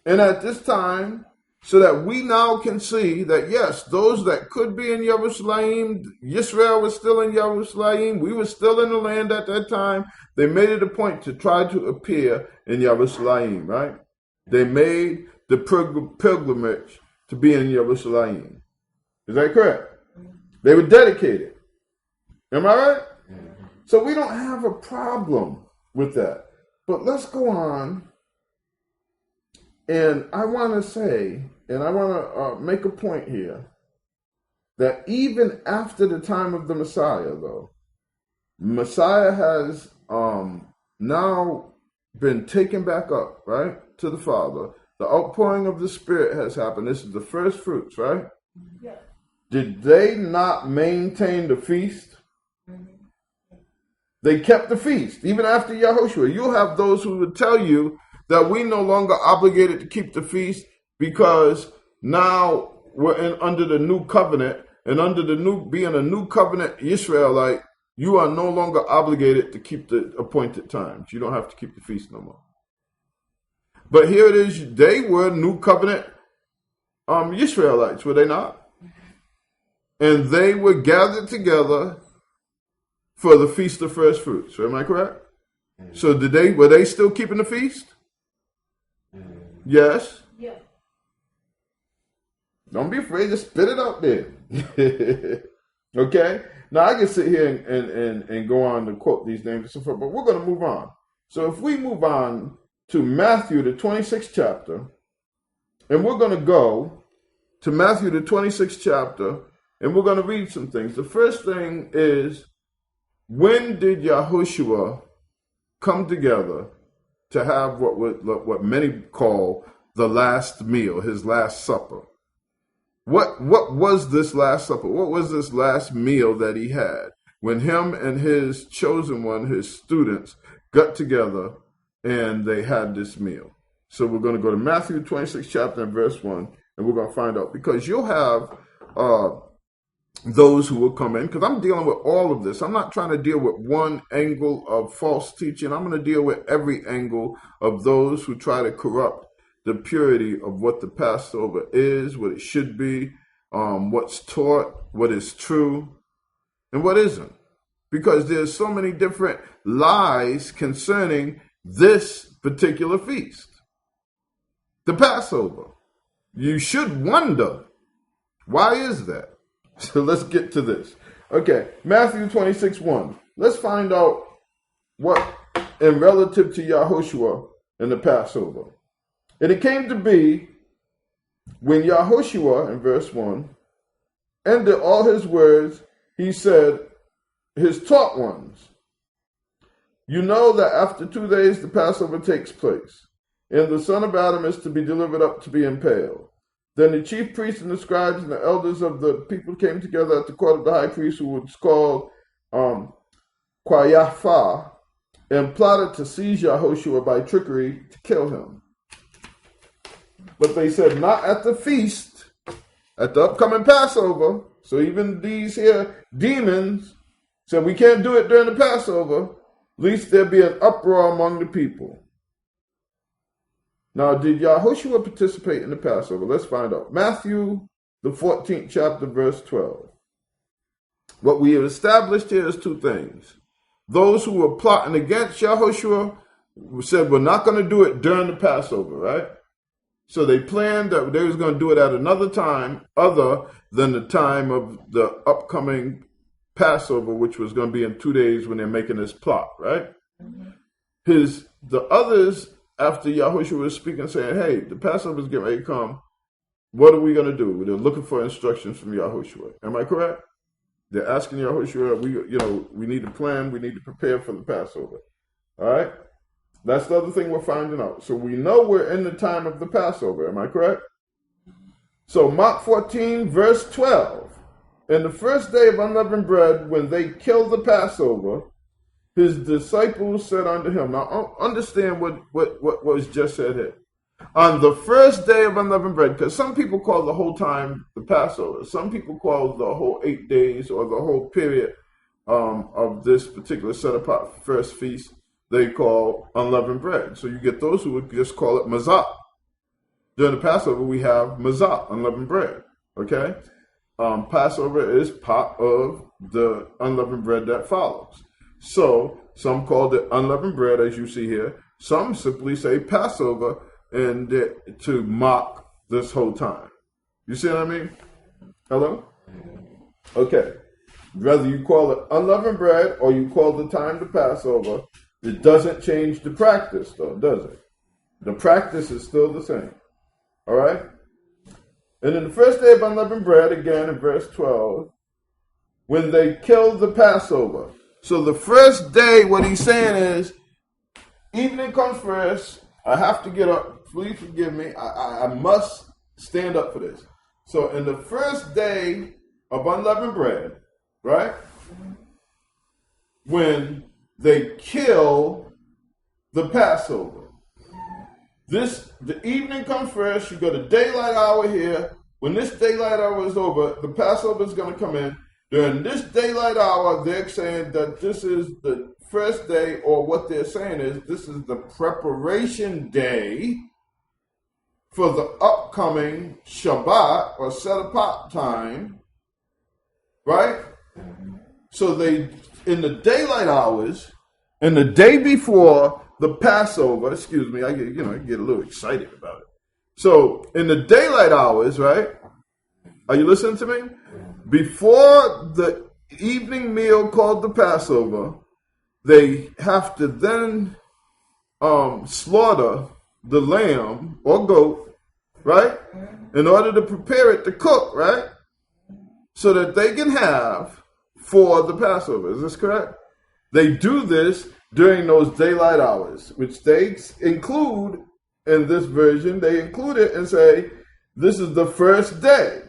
and at this time, so that we now can see that, yes, those that could be in Jerusalem, Yisrael was still in Jerusalem, we were still in the land at that time. They made it a point to try to appear in Jerusalem, right? They made the pilgrimage to be in Jerusalem. Is that correct? They were dedicated. Am I right? So we don't have a problem with that. But let's go on. And I want to say, and I want to make a point here, that even after the time of the Messiah, though, Messiah has now been taken back up, right, to the Father. The outpouring of the Spirit has happened. This is the first fruits, right? Yeah. Did they not maintain the feast? They kept the feast, even after Yahushua. You'll have those who would tell you that we no longer obligated to keep the feast because now we're under the new covenant, and under the being a new covenant Israelite, you are no longer obligated to keep the appointed times. You don't have to keep the feast no more. But here it is, they were new covenant Israelites, were they not? And they were gathered together for the feast of first fruits. Am I correct? So were they still keeping the feast? Yes. Yeah. Don't be afraid to spit it out there. Okay? Now I can sit here and go on to quote these names and so forth, but we're going to move on. So if we move on to Matthew, the 26th chapter, and we're going to go to Matthew, the 26th chapter, and we're going to read some things. The first thing is, when did Yahushua come together to have what many call the last meal, his last supper? What was this last supper? What was this last meal that he had when him and his chosen one, his students, got together and they had this meal? So we're going to go to Matthew 26 chapter and verse 1, and we're going to find out, because you'll have those who will come in, because I'm dealing with all of this. I'm not trying to deal with one angle of false teaching. I'm going to deal with every angle of those who try to corrupt the purity of what the Passover is, what it should be, what's taught, what is true, and what isn't. Because there's so many different lies concerning this particular feast, the Passover. You should wonder, why is that? So let's get to this. Okay, Matthew 26:1. Let's find out what in relative to Yahushua and the Passover. And it came to be, when Yahushua, in verse 1, ended all his words, he said, his taught ones, you know that after 2 days the Passover takes place, and the Son of Adam is to be delivered up to be impaled. Then the chief priests and the scribes and the elders of the people came together at the court of the high priest, who was called Qayaphah, and plotted to seize Yahushua by trickery to kill him. But they said, not at the feast, at the upcoming Passover. So even these here demons said, we can't do it during the Passover, lest there be an uproar among the people. Now, did Yahushua participate in the Passover? Let's find out. Matthew, the 14th chapter, verse 12. What we have established here is two things. Those who were plotting against Yahushua said, we're not going to do it during the Passover, right? So they planned that they was going to do it at another time other than the time of the upcoming Passover, which was going to be in 2 days when they're making this plot, right? The others, after Yahushua was speaking, saying, hey, the Passover is getting ready to come. What are we going to do? They're looking for instructions from Yahushua. Am I correct? They're asking Yahushua, we need to plan, we need to prepare for the Passover. All right? That's the other thing we're finding out. So we know we're in the time of the Passover. Am I correct? So Mark 14, verse 12. In the first day of unleavened bread, when they killed the Passover, his disciples said unto him. Now understand what was just said here. On the first day of unleavened bread, because some people call the whole time the Passover. Some people call the whole 8 days or the whole period of this particular set apart first feast, they call unleavened bread. So you get those who would just call it mazah. During the Passover, we have mazah, unleavened bread. Okay? Passover is part of the unleavened bread that follows. So some called it unleavened bread, as you see here. Some simply say Passover and to mock this whole time. You see what I mean? Hello? Okay. Whether you call it unleavened bread or you call the time the Passover, it doesn't change the practice, though, does it? The practice is still the same. All right? And in the first day of unleavened bread, again in verse 12, when they killed the Passover. So the first day, what he's saying is, evening comes first. I have to get up. Please forgive me. I must stand up for this. So in the first day of unleavened bread, right? When they kill the Passover. The evening comes first. You got a daylight hour here. When this daylight hour is over, the Passover is going to come in. During this daylight hour, they're saying that this is the first day, or what they're saying is this is the preparation day for the upcoming Shabbat or set apart time, right? So they, in the daylight hours, and the day before the Passover, I get a little excited about it. So in the daylight hours, right? Are you listening to me? Before the evening meal called the Passover, they have to then slaughter the lamb or goat, right? In order to prepare it to cook, right? So that they can have for the Passover. Is this correct? They do this during those daylight hours, which they include in this version. They include it and say, this is the first day,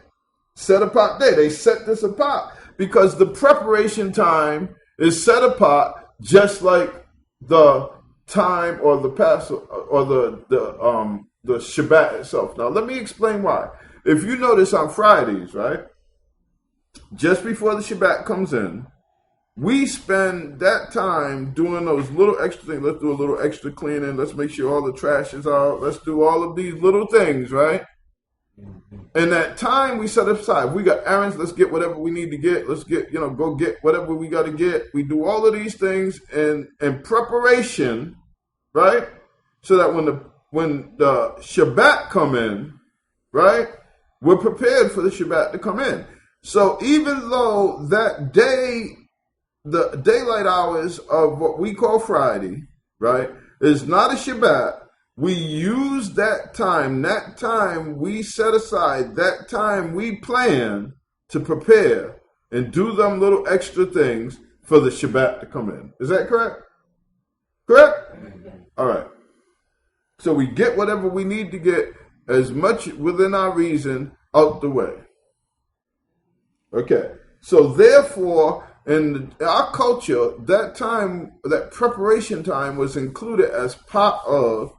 set apart day. They set this apart because the preparation time is set apart just like the time or the Passover or the Shabbat itself. Now, let me explain why. If you notice on Fridays, right, just before the Shabbat comes in, we spend that time doing those little extra things. Let's do a little extra cleaning. Let's make sure all the trash is out. Let's do all of these little things, right? And that time we set aside. If we got errands, let's get whatever we need to get. Let's get, go get whatever we got to get. We do all of these things in preparation, right? So that when the Shabbat come in, right, we're prepared for the Shabbat to come in. So even though that day, the daylight hours of what we call Friday, right, is not a Shabbat, we use that time we set aside, that time we plan to prepare and do them little extra things for the Shabbat to come in. Is that correct? Correct? All right. So we get whatever we need to get, as much within our reason, out the way. Okay. So therefore, in our culture, that time, that preparation time was included as part of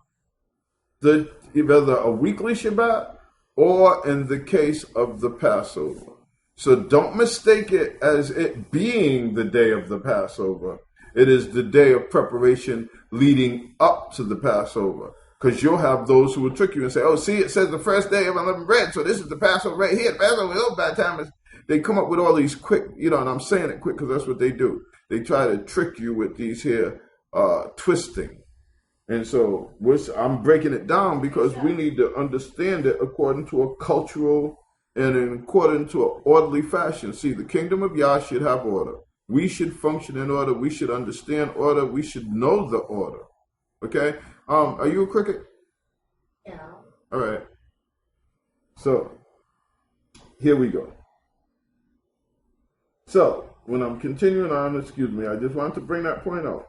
either a weekly Shabbat or in the case of the Passover. So don't mistake it as it being the day of the Passover. It is the day of preparation leading up to the Passover. Because you'll have those who will trick you and say, oh, see, it says the first day of unleavened bread, so this is the Passover right here. The Passover is by the time they come up with all these quick, and I'm saying it quick because that's what they do. They try to trick you with these here twisting. And so I'm breaking it down because we need to understand it according to a cultural and according to an orderly fashion. See, the kingdom of Yah should have order. We should function in order. We should understand order. We should know the order. Okay? Are you a cricket? Yeah. All right. So, here we go. So, when I'm continuing on, excuse me, I just want to bring that point out.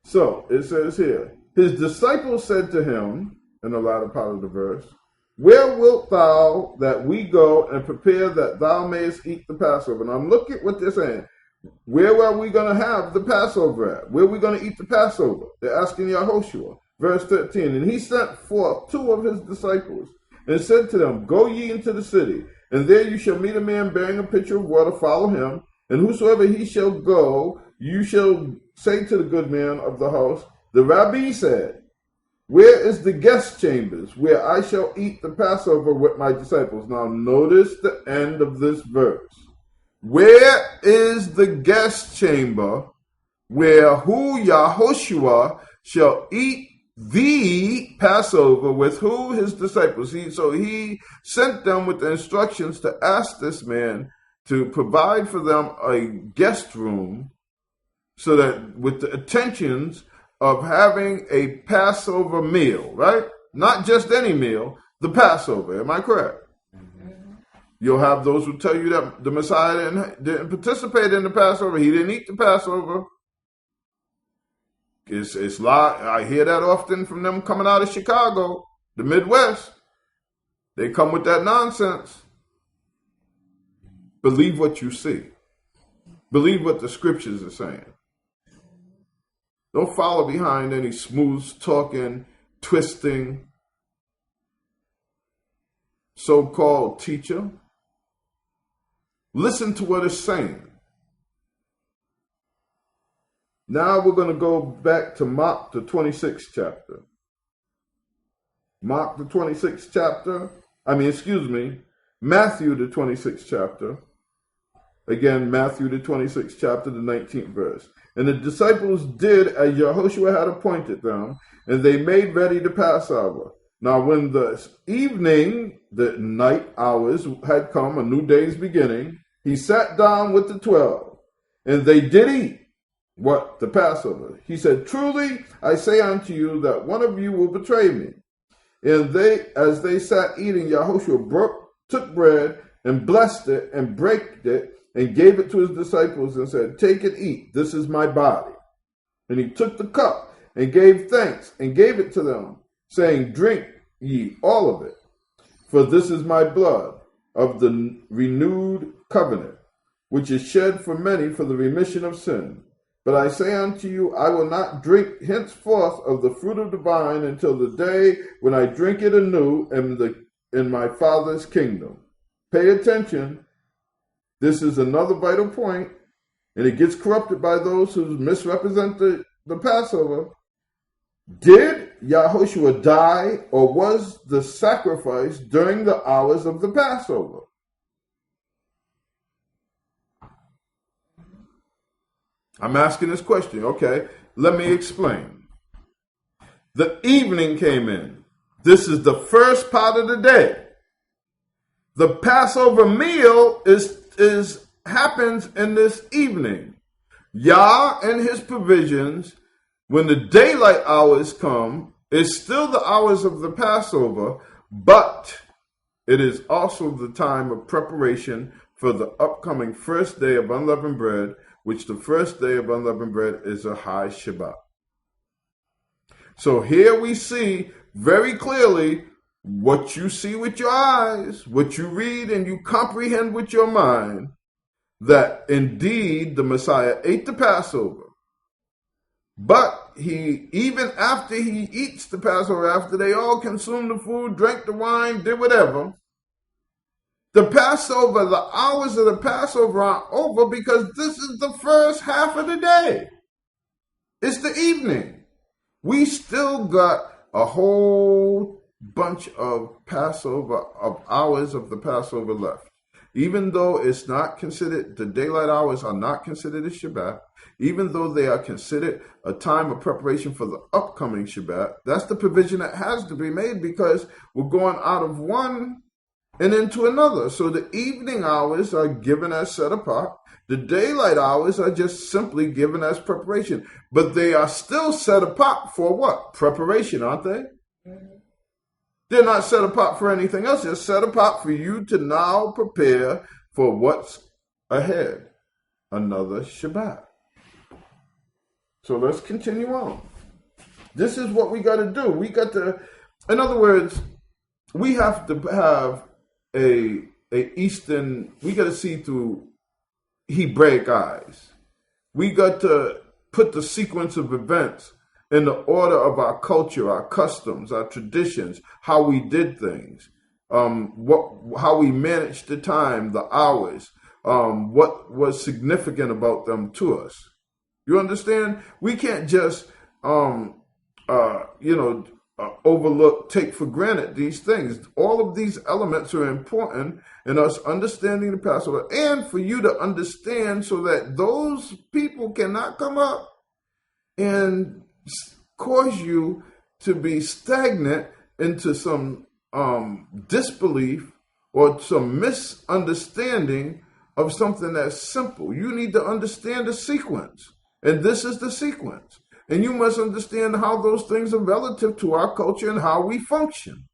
So, it says here, his disciples said to him, in the latter part of the verse, where wilt thou that we go and prepare that thou mayest eat the Passover? Now, look at what they're saying. Where are we going to have the Passover at? Where are we going to eat the Passover? They're asking Yahushua. Verse 13, and he sent forth 2 of his disciples and said to them, go ye into the city, and there you shall meet a man bearing a pitcher of water, follow him, and whosoever he shall go, you shall say to the good man of the house, the Rabbi said, where is the guest chambers where I shall eat the Passover with my disciples? Now notice the end of this verse. Where is the guest chamber where who Yahushua shall eat the Passover with who? His disciples. So he sent them with the instructions to ask this man to provide for them a guest room so that with the intentions of having a Passover meal, right? Not just any meal, the Passover. Am I correct? Mm-hmm. You'll have those who tell you that the Messiah didn't participate in the Passover. He didn't eat the Passover. It's I hear that often from them coming out of Chicago, the Midwest. They come with that nonsense. Believe what you see. Believe what the scriptures are saying. Don't follow behind any smooth talking, twisting, so-called teacher. Listen to what it's saying. Now we're going to go back to Mark, the 26th chapter. Mark, the 26th chapter. Matthew, the 26th chapter. Again, Matthew, the 26th chapter, the 19th verse. And the disciples did as Yahushua had appointed them, and they made ready the Passover. Now, when the evening, the night hours had come, a new day's beginning, he sat down with the 12, and they did eat. What? The Passover. He said, truly, I say unto you that one of you will betray me. And as they sat eating, Yahushua took bread and blessed it and brake it and gave it to his disciples and said, take and eat. This is my body. And he took the cup and gave thanks and gave it to them, saying, drink ye all of it. For this is my blood of the renewed covenant, which is shed for many for the remission of sin. But I say unto you, I will not drink henceforth of the fruit of the vine until the day when I drink it anew in my Father's kingdom. Pay attention. This is another vital point, and it gets corrupted by those who misrepresent the Passover. Did Yahushua die, or was the sacrifice during the hours of the Passover? I'm asking this question. Okay, let me explain. The evening came in. This is the first part of the day. The Passover meal happens in this evening. Yah and his provisions, when the daylight hours come, is still the hours of the Passover, but it is also the time of preparation for the upcoming first day of unleavened bread, which the first day of unleavened bread is a high Shabbat. So here we see very clearly what you see with your eyes, what you read and you comprehend with your mind, that indeed the Messiah ate the Passover. But even after he eats the Passover, after they all consumed the food, drank the wine, did whatever, the Passover, the hours of the Passover are over because this is the first half of the day. It's the evening. We still got a whole bunch of Passover, of hours of the Passover left. even though it's not considered, the daylight hours are not considered a Shabbat, even though they are considered a time of preparation for the upcoming Shabbat, that's the provision that has to be made because we're going out of one and into another. So the evening hours are given as set apart. The daylight hours are just simply given as preparation. But they are still set apart for what? Preparation, aren't they? Mm-hmm. They're not set apart for anything else. They're set apart for you to now prepare for what's ahead. Another Shabbat. So let's continue on. This is what we got to do. We got to, in other words, we have to have a Eastern, we got to see through Hebraic eyes. We got to put the sequence of events in the order of our culture, our customs, our traditions, how we did things, how we managed the time, the hours, what was significant about them to us. You understand? We can't just, overlook, take for granted these things. All of these elements are important in us understanding the Passover and for you to understand so that those people cannot come up and cause you to be stagnant into some disbelief or some misunderstanding of something that's simple. You need to understand the sequence. And this is the sequence. And you must understand how those things are relative to our culture and how we function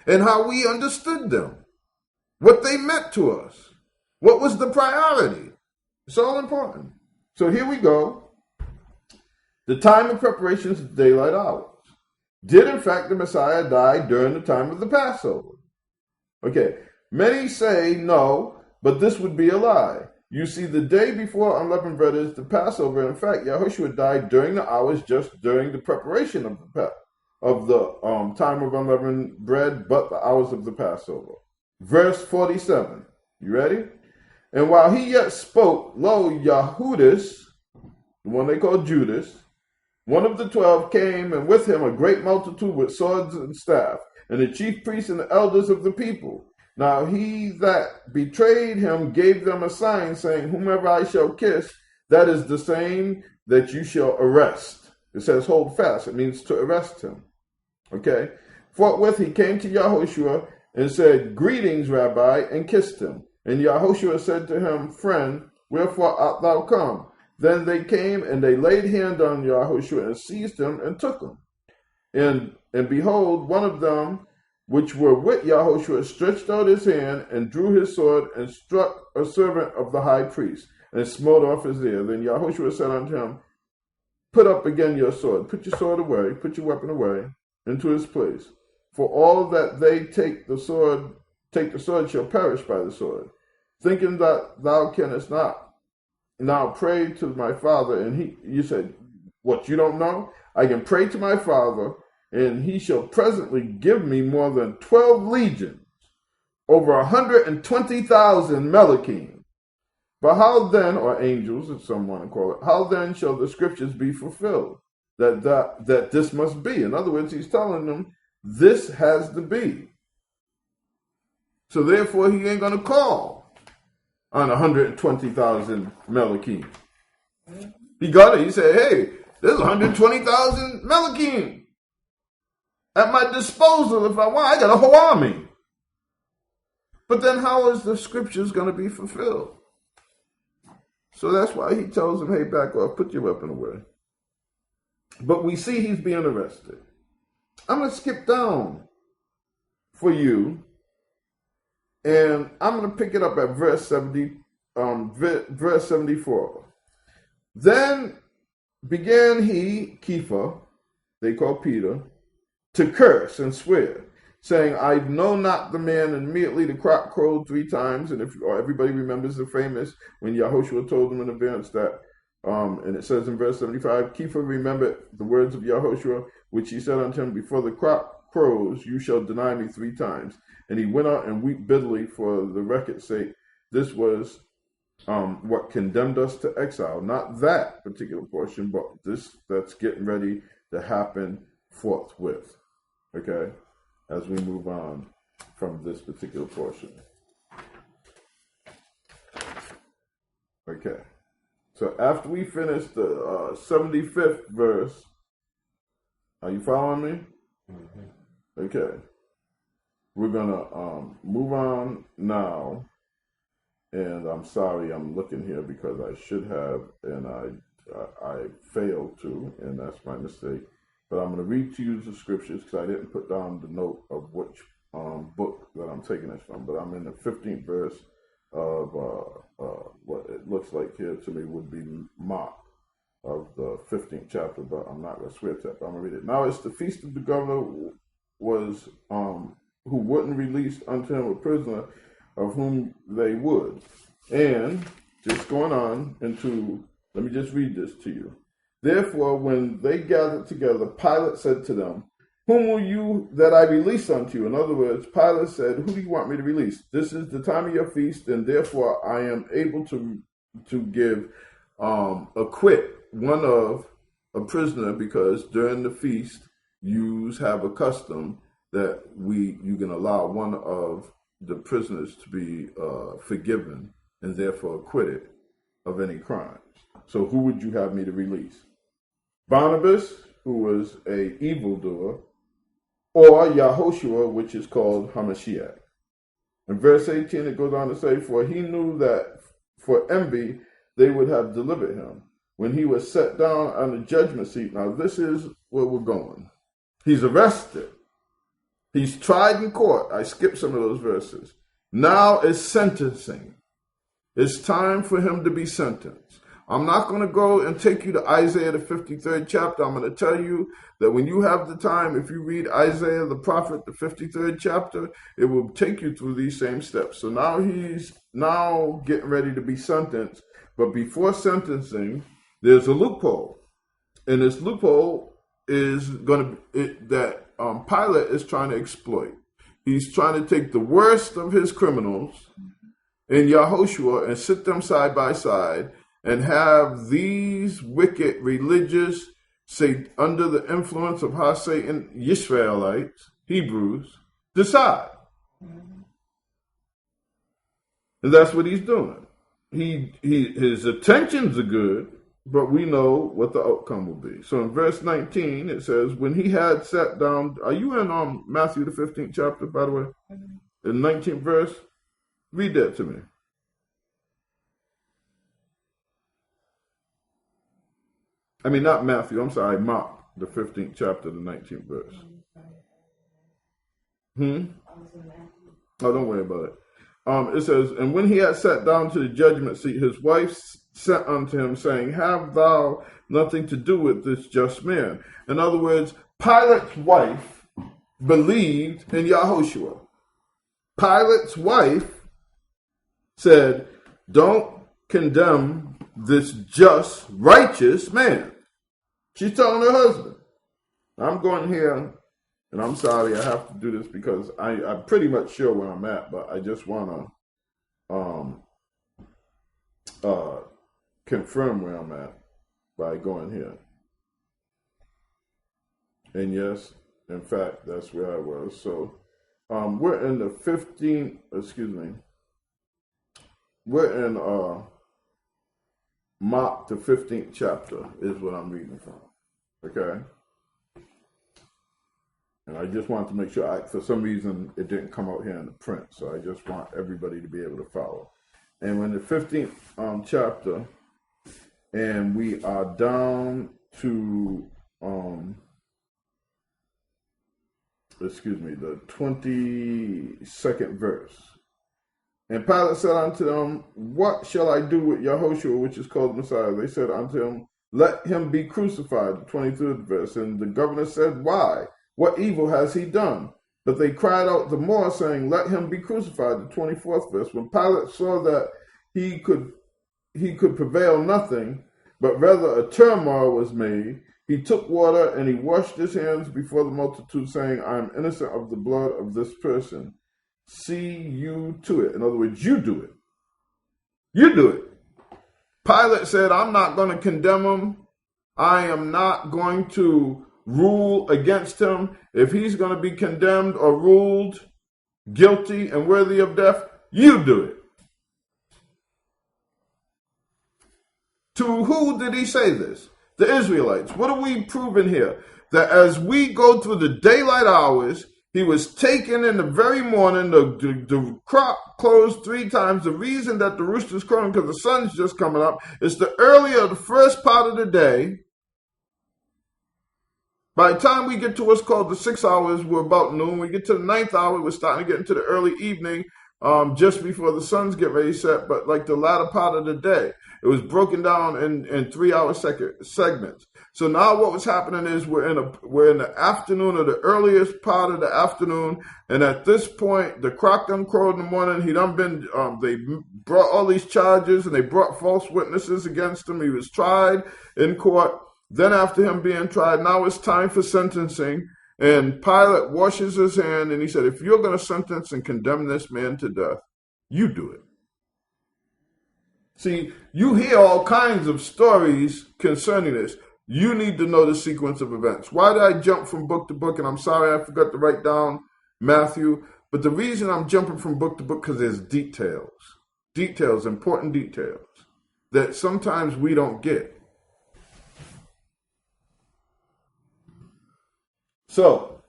and how we understood them, what they meant to us, what was the priority. It's all important. So here we go. The time of preparations of daylight hours. Did in fact the Messiah die during the time of the Passover? Okay, many say no, but this would be a lie. You see, the day before unleavened bread is the Passover. In fact, Yahushua died during the hours just during the preparation of the time of unleavened bread, but the hours of the Passover. Verse 47. You ready? And while he yet spoke, lo, Yahudis, the one they called Judas, one of the 12, came, and with him a great multitude with swords and staff, and the chief priests and the elders of the people. Now he that betrayed him gave them a sign, saying, whomever I shall kiss, that is the same that you shall arrest. It says hold fast. It means to arrest him. Okay? Forthwith he came to Yahushua and said, greetings, Rabbi, and kissed him. And Yahushua said to him, friend, wherefore art thou come? Then they came and they laid hand on Yahushua and seized him and took him. And behold, one of them which were with Yahushua stretched out his hand and drew his sword and struck a servant of the high priest and smote off his ear. Then Yahushua said unto him, put up again your sword. Put your sword away, put your weapon away into his place. For all that they take the sword shall perish by the sword. Thinking that thou canst not now pray to my Father. And you said, what, you don't know? I can pray to my Father, and he shall presently give me more than 12 legions, over 120,000 Melachim. But how then, or angels, as some want to call it, how then shall the scriptures be fulfilled? That this must be. In other words, he's telling them, this has to be. So therefore, he ain't going to call on 120,000 Melachim. He got it. He said, hey, there's 120,000 Melachim at my disposal if I want. I got a whole army. But then how is the scriptures going to be fulfilled? So that's why he tells them, hey, back off, put your weapon away. But we see he's being arrested. I'm going to skip down for you, and I'm going to pick it up at verse 74. Then began he, Kepha, they call Peter, to curse and swear, saying, I know not the man. And immediately the cock crowed 3 times. And everybody remembers the famous, when Yahushua told them in advance that, and it says in verse 75, Kepha remembered the words of Yahushua, which he said unto him, before the cock crows, you shall deny me 3 times. And he went out and wept bitterly for the record's sake. This was what condemned us to exile. Not that particular portion, but this that's getting ready to happen forthwith. Okay, as we move on from this particular portion. Okay. So after we finish the 75th verse, are you following me? Mm-hmm. Okay. We're going to move on now. And I'm sorry, I'm looking here because I should have, and I failed to, and that's my mistake. But I'm going to read to you the scriptures because I didn't put down the note of which book that I'm taking this from. But I'm in the 15th verse of what it looks like here to me would be Mark of the 15th chapter, but I'm not going to swear to it. But I'm going to read it. Now it's the feast of the governor was who wouldn't release unto him a prisoner of whom they would. And just going on into, let me just read this to you. Therefore, when they gathered together, Pilate said to them, whom will you that I release unto you? In other words, Pilate said, who do you want me to release? This is the time of your feast, and therefore I am able to give, acquit one of a prisoner, because during the feast, you have a custom that you can allow one of the prisoners to be forgiven and therefore acquitted of any crimes. So who would you have me to release? Barnabas, who was a evildoer, or Yahoshua, which is called Hamashiach. In verse 18, it goes on to say, for he knew that for envy they would have delivered him when he was set down on the judgment seat. Now this is where we're going. He's arrested. He's tried in court. I skipped some of those verses. Now it's sentencing. It's time for him to be sentenced. I'm not going to go and take you to Isaiah, the 53rd chapter. I'm going to tell you that when you have the time, if you read Isaiah the prophet, the 53rd chapter, it will take you through these same steps. So now he's getting ready to be sentenced. But before sentencing, there's a loophole. And this loophole is going to that Pilate is trying to exploit. He's trying to take the worst of his criminals in Yahoshua and sit them side by side and have these wicked religious, say under the influence of how Satan, Yisraelites, Hebrews, decide. And that's what he's doing. His intentions are good, but we know what the outcome will be. So in verse 19, it says, when he had sat down, are you in Matthew the 15th chapter, by the way? The 19th verse? Read that to me. I mean, not Matthew, I'm sorry, Mark, the 15th chapter, the 19th verse. Oh, don't worry about it. It says, and when he had sat down to the judgment seat, his wife sent unto him, saying, have thou nothing to do with this just man? In other words, Pilate's wife believed in Yahoshua. Pilate's wife said, don't condemn this just, righteous man. She's telling her husband. I'm going here, and I'm sorry I have to do this because I'm pretty much sure where I'm at, but I just want to confirm where I'm at by going here. And yes, in fact, that's where I was. So we're in the 15th, we're in Mark, the 15th chapter is what I'm reading from. Okay? And I just wanted to make sure, for some reason, it didn't come out here in the print. So I just want everybody to be able to follow. And we're in the 15th chapter, and we are down to, the 22nd verse. And Pilate said unto them, what shall I do with Yahoshua, which is called Messiah? They said unto him, let him be crucified, the 23rd verse. And the governor said, why? What evil has he done? But they cried out the more, saying, let him be crucified, the 24th verse. When Pilate saw that he could prevail nothing, but rather a turmoil was made, he took water and he washed his hands before the multitude, saying, I am innocent of the blood of this person. See you to it. In other words, you do it. You do it. Pilate said, I'm not going to condemn him. I am not going to rule against him. If he's going to be condemned or ruled guilty and worthy of death, you do it. To who did he say this? The Israelites. What are we proving here? That as we go through the daylight hours, he was taken in the very morning. The crop closed 3 times. The reason that the rooster's crowing, because the sun's just coming up, is the earlier, the first part of the day. By the time we get to what's called the 6 hours, we're about noon. We get to the 9th hour, we're starting to get into the early evening, just before the sun's get ready to set, but like the latter part of the day. It was broken down in 3-hour segments. So now what was happening is we're in the afternoon, or the earliest part of the afternoon, and at this point, the cock done crowed in the morning. He done been, they brought all these charges, and they brought false witnesses against him. He was tried in court. Then after him being tried, now it's time for sentencing. And Pilate washes his hand, and he said, if you're going to sentence and condemn this man to death, you do it. See, you hear all kinds of stories concerning this. You need to know the sequence of events. Why did I jump from book to book? And I'm sorry I forgot to write down Matthew. But the reason I'm jumping from book to book, because there's details. Details, important details, that sometimes we don't get. So,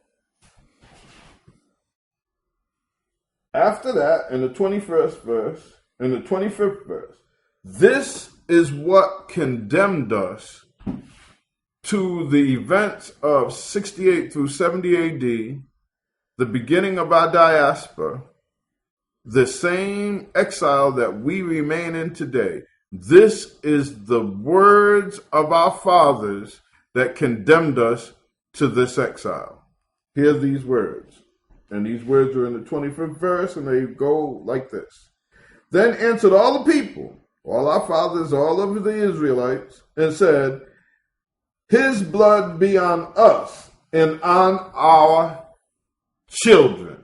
after that, in the 21st verse, in the 25th verse, this is what condemned us to the events of 68 through 70 AD, the beginning of our diaspora, the same exile that we remain in today. This is the words of our fathers that condemned us to this exile. Hear these words. And these words are in the 25th verse, and they go like this. Then answered all the people, all our fathers, all of the Israelites, and said, his blood be on us and on our children.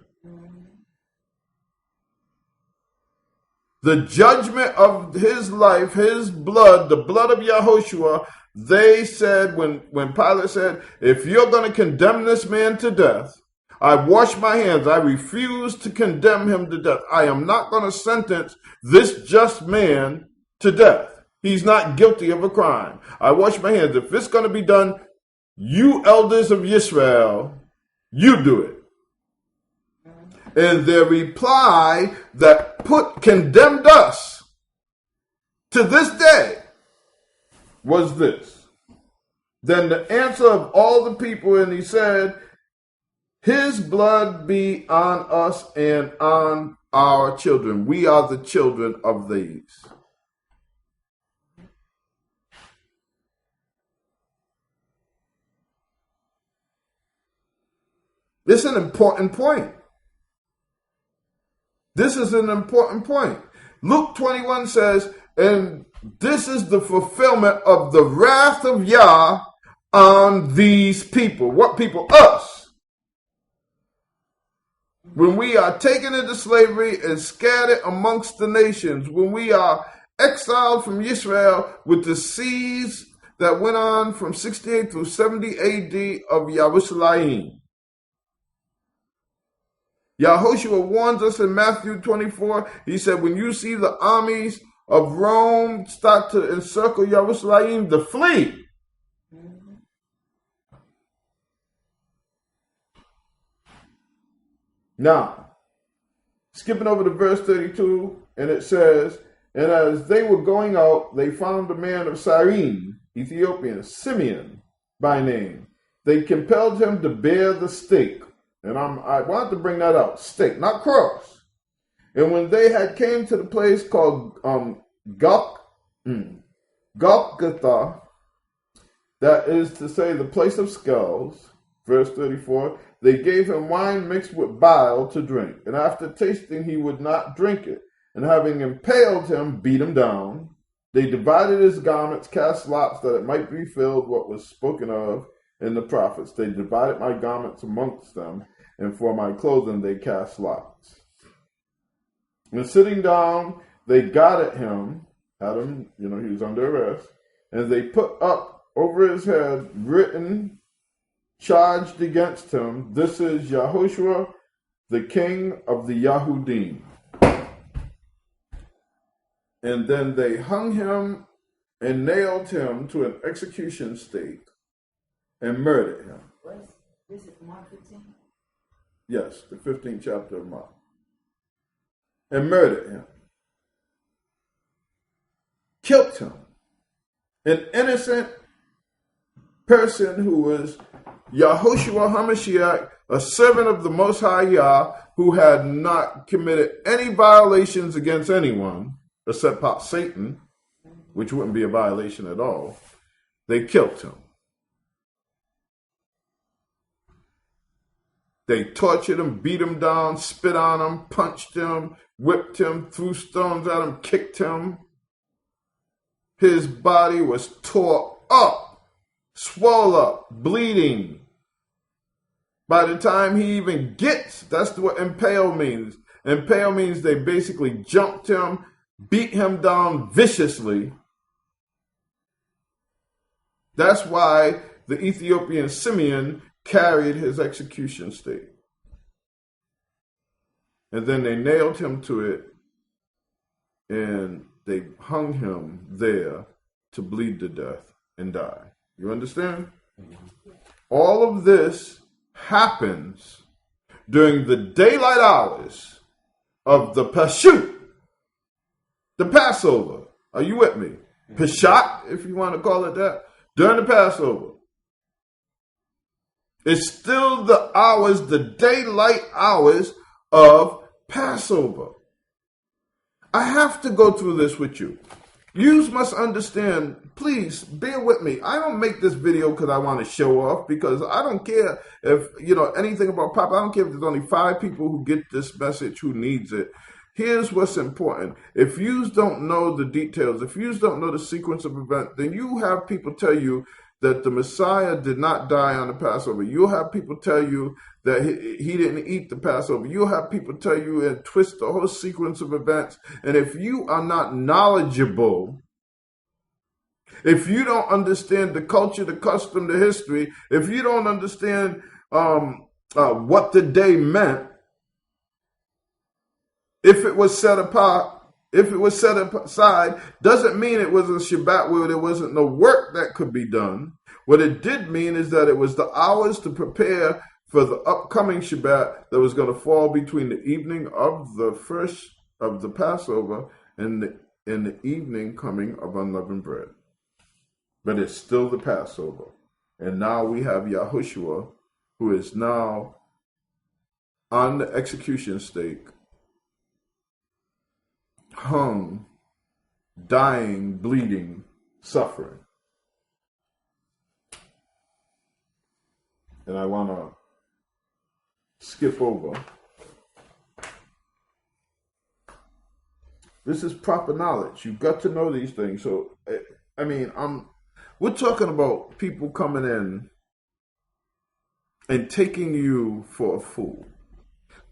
The judgment of his life, his blood, the blood of Yahushua, they said, when Pilate said, if you're going to condemn this man to death, I wash my hands. I refuse to condemn him to death. I am not going to sentence this just man to death. He's not guilty of a crime. I wash my hands. If it's going to be done, you elders of Yisrael, you do it. And their reply that condemned us to this day was this. Then the answer of all the people, and he said, his blood be on us and on our children. We are the children of these. This is an important point. This is an important point. Luke 21 says, and this is the fulfillment of the wrath of Yah on these people. What people? Us. When we are taken into slavery and scattered amongst the nations, when we are exiled from Yisrael with the siege that went on from 68 through 70 AD of Yerushalayim. Yahushua warns us in Matthew 24. He said, when you see the armies of Rome start to encircle Yerushalayim, to flee. Now, skipping over to verse 32, and it says, and as they were going out, they found a man of Cyrene, Ethiopian, Simeon by name. They compelled him to bear the stake. And I want to bring that out. Stake, not cross. And when they had came to the place called Golgotha, that is to say the place of skulls, verse 34, they gave him wine mixed with bile to drink. And after tasting, he would not drink it. And having impaled him, beat him down. They divided his garments, cast lots that it might be filled what was spoken of in the prophets. They divided my garments amongst them, and for my clothing they cast lots. And sitting down, they got at him, he was under arrest, and they put up over his head written, charged against him, this is Yahushua, the king of the Yahudim. And then they hung him and nailed him to an execution stake and murdered him. This is Mark 15? Yes, the 15th chapter of Mark. And murdered him. Killed him. An innocent person who was Yahushua HaMashiach, a servant of the Most High Yah, who had not committed any violations against anyone, except Satan, which wouldn't be a violation at all. They killed him. They tortured him, beat him down, spit on him, punched him, whipped him, threw stones at him, kicked him. His body was tore up, swole up, bleeding. By the time he even gets, that's what impale means. Impale means they basically jumped him, beat him down viciously. That's why the Ethiopian Simeon carried his execution stake. And then they nailed him to it, and they hung him there to bleed to death and die. You understand? All of this happens during the daylight hours of the Pashut, the Passover. Are you with me? Peshat, if you want to call it that, during the Passover. It's still the hours, the daylight hours of Passover. I have to go through this with you. You must understand, please bear with me. I don't make this video because I want to show off, because I don't care if, anything about Papa. I don't care if there's only 5 people who get this message who needs it. Here's what's important. If you don't know the details, if you don't know the sequence of events, then you have people tell you that the Messiah did not die on the Passover. You'll have people tell you that he didn't eat the Passover. You'll have people tell you and twist the whole sequence of events. And if you are not knowledgeable, if you don't understand the culture, the custom, the history, if you don't understand what the day meant, if it was set apart, if it was set aside, doesn't mean it was a Shabbat where there wasn't no work that could be done. What it did mean is that it was the hours to prepare for the upcoming Shabbat that was going to fall between the evening of the first of the Passover and the evening coming of unleavened bread. But it's still the Passover. And now we have Yahushua, who is now on the execution stake, hung, dying, bleeding, suffering. And I want to skip over. This is proper knowledge. You've got to know these things. So, we're talking about people coming in and taking you for a fool,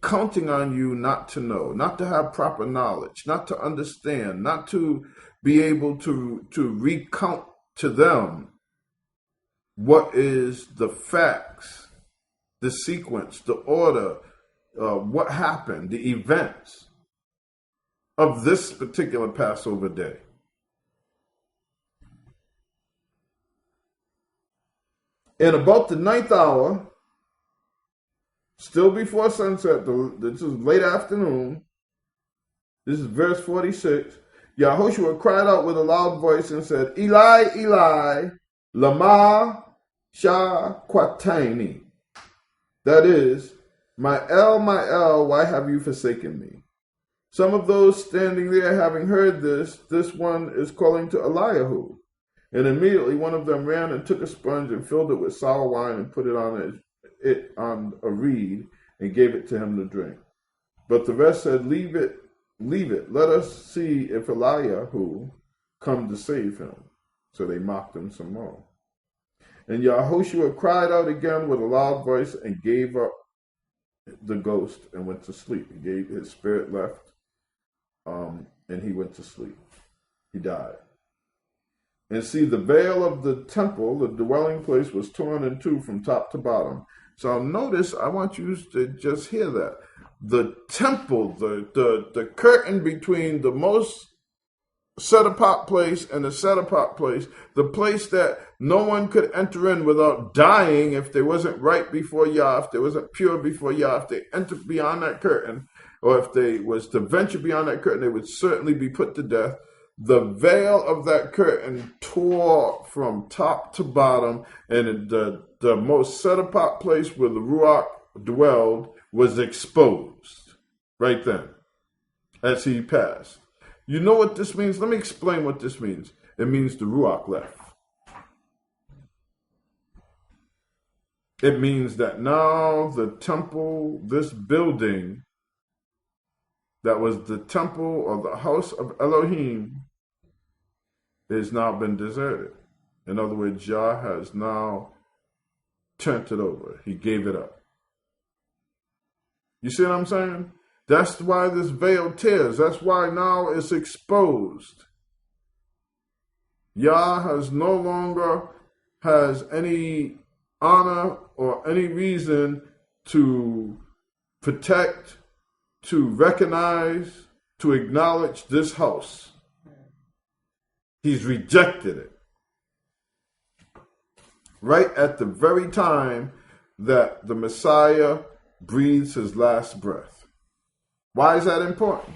counting on you not to know, not to have proper knowledge, not to understand, not to be able to recount to them what is the facts, the sequence, the order, what happened, the events of this particular Passover day. In about the 9th hour, still before sunset, this is late afternoon, this is verse 46, Yahushua cried out with a loud voice and said, Eli, Eli, lama sha'kwatani. That is, my El, why have you forsaken me? Some of those standing there having heard this one is calling to Eliyahu. And immediately one of them ran and took a sponge and filled it with sour wine and put it on a reed and gave it to him to drink. But the rest said, leave it, let us see if Eliyahu come to save him. So they mocked him some more. And Yahushua cried out again with a loud voice and gave up the ghost and went to sleep. His spirit left, and he went to sleep. He died. And see, the veil of the temple, the dwelling place, was torn in two from top to bottom. So notice, I want you to just hear that. The temple, the curtain between the most set apart place and the set apart place, the place that no one could enter in without dying if they wasn't right before Yah, if they wasn't pure before Yah, if they entered beyond that curtain, or if they was to venture beyond that curtain, they would certainly be put to death. The veil of that curtain tore from top to bottom, and the most set apart place where the Ruach dwelled was exposed right then as he passed. You know what this means? Let me explain what this means. It means the Ruach left. It means that now the temple, this building that was the temple or the house of Elohim, has now been deserted. In other words, Yah has now turned it over. He gave it up. You see what I'm saying? That's why this veil tears. That's why now it's exposed. Yah has no longer has any honor or any reason to protect, to recognize, to acknowledge this house. He's rejected it. Right at the very time that the Messiah breathes his last breath. Why is that important?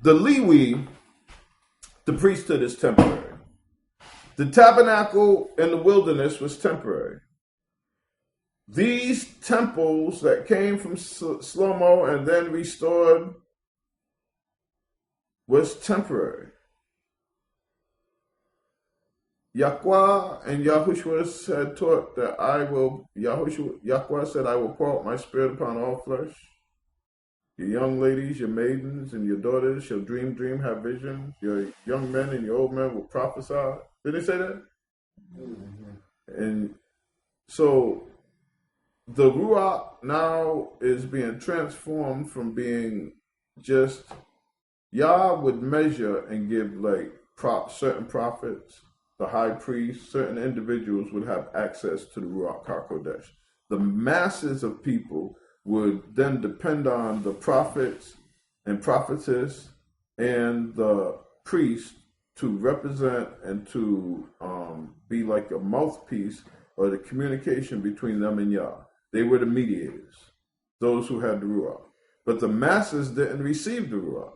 The Lewi, the priesthood, is temporary. The tabernacle in the wilderness was temporary. These temples that came from Shlomo and then restored was temporary. Yahweh and Yahushua had taught that Yahweh said, I will pour out my spirit upon all flesh. Your young ladies, your maidens, and your daughters shall dream, have visions. Your young men and your old men will prophesy. Did they say that? Mm-hmm. And so the Ruach now is being transformed from being just, Yah would measure and give like certain prophets, the high priest, certain individuals would have access to the Ruach HaKodesh. The masses of people would then depend on the prophets and prophetess and the priest to represent and to be like a mouthpiece or the communication between them and Yah. They were the mediators, those who had the Ruach. But the masses didn't receive the Ruach.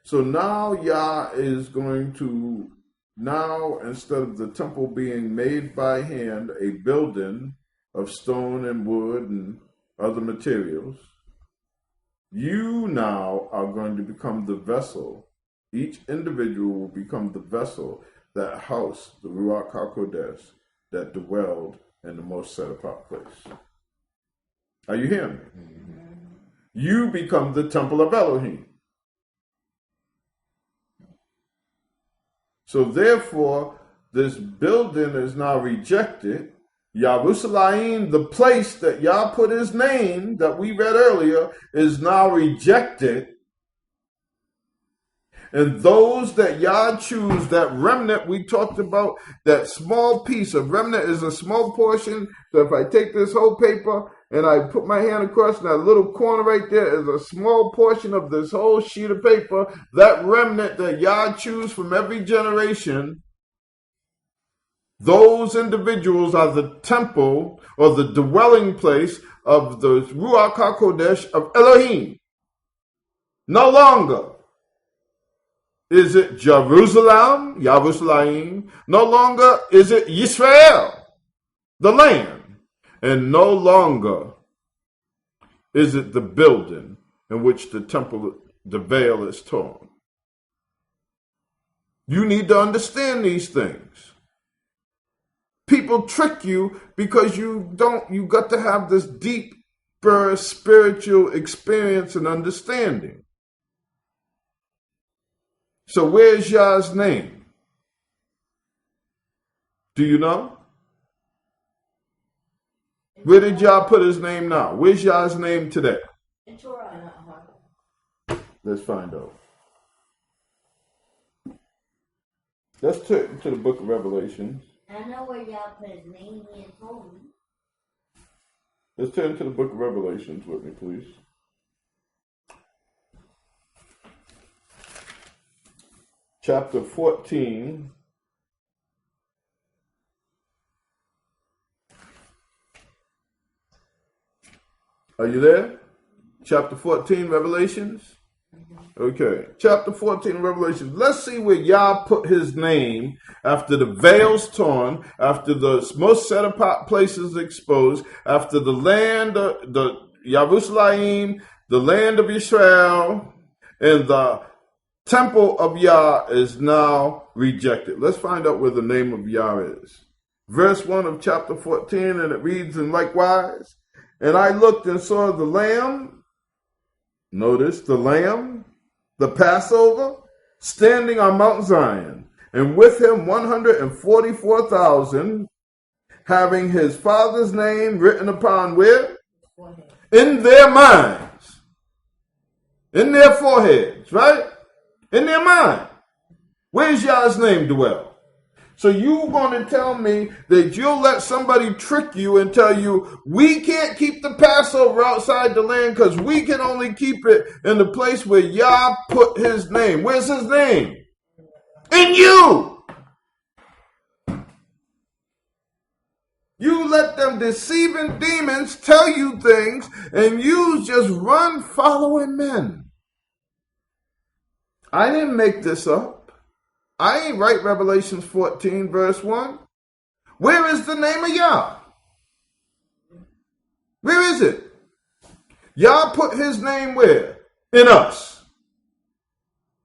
So now Yah is going to, now instead of the temple being made by hand, a building of stone and wood and other materials, you now are going to become the vessel. Each individual will become the vessel that housed the Ruach HaKodesh that dwelled in the most set apart place. Are you hearing me? Mm-hmm. You become the temple of Elohim. So therefore, this building is now rejected. Yerushalayim, the place that Yah put his name, that we read earlier, is now rejected. And those that Yah choose, that remnant we talked about, that small piece of remnant is a small portion. So if I take this whole paper and I put my hand across, that little corner right there is a small portion of this whole sheet of paper. That remnant that Yah choose from every generation, those individuals are the temple or the dwelling place of the Ruach HaKodesh of Elohim. No longer is it Jerusalem, Yerushalayim. No longer is it Yisrael, the land. And no longer is it the building in which the temple, the veil is torn. You need to understand these things. People trick you because you got to have this deeper spiritual experience and understanding. So where's Yah's name? Do you know? Where did Yah put his name now? Where's Yah's name today? In Torah. Let's find out. Let's turn to the book of Revelation. I know where Yah put his name in Torah. Let's turn to the book of Revelations with me, please. chapter 14. Are you there? Chapter 14, Revelations? Okay, chapter 14, Revelations. Let's see where Yah put his name after the veil's torn, after the most set apart places exposed, after the land, the Yerushalayim, the land of Yisrael, and the temple of Yah is now rejected. Let's find out where the name of Yah is. Verse 1 of chapter 14, and it reads, and likewise, and I looked and saw the Lamb, notice the Lamb, the Passover, standing on Mount Zion, and with him 144,000, having his Father's name written upon where? In their minds. In their foreheads, right? In their mind. Where's Yah's name dwell? So you're going to tell me that you'll let somebody trick you and tell you, we can't keep the Passover outside the land because we can only keep it in the place where Yah put his name. Where's his name? In you. You let them deceiving demons tell you things and you just run following men. I didn't make this up. I ain't write Revelations 14 verse 1. Where is the name of Yah? Where is it? Yah put his name where? In us.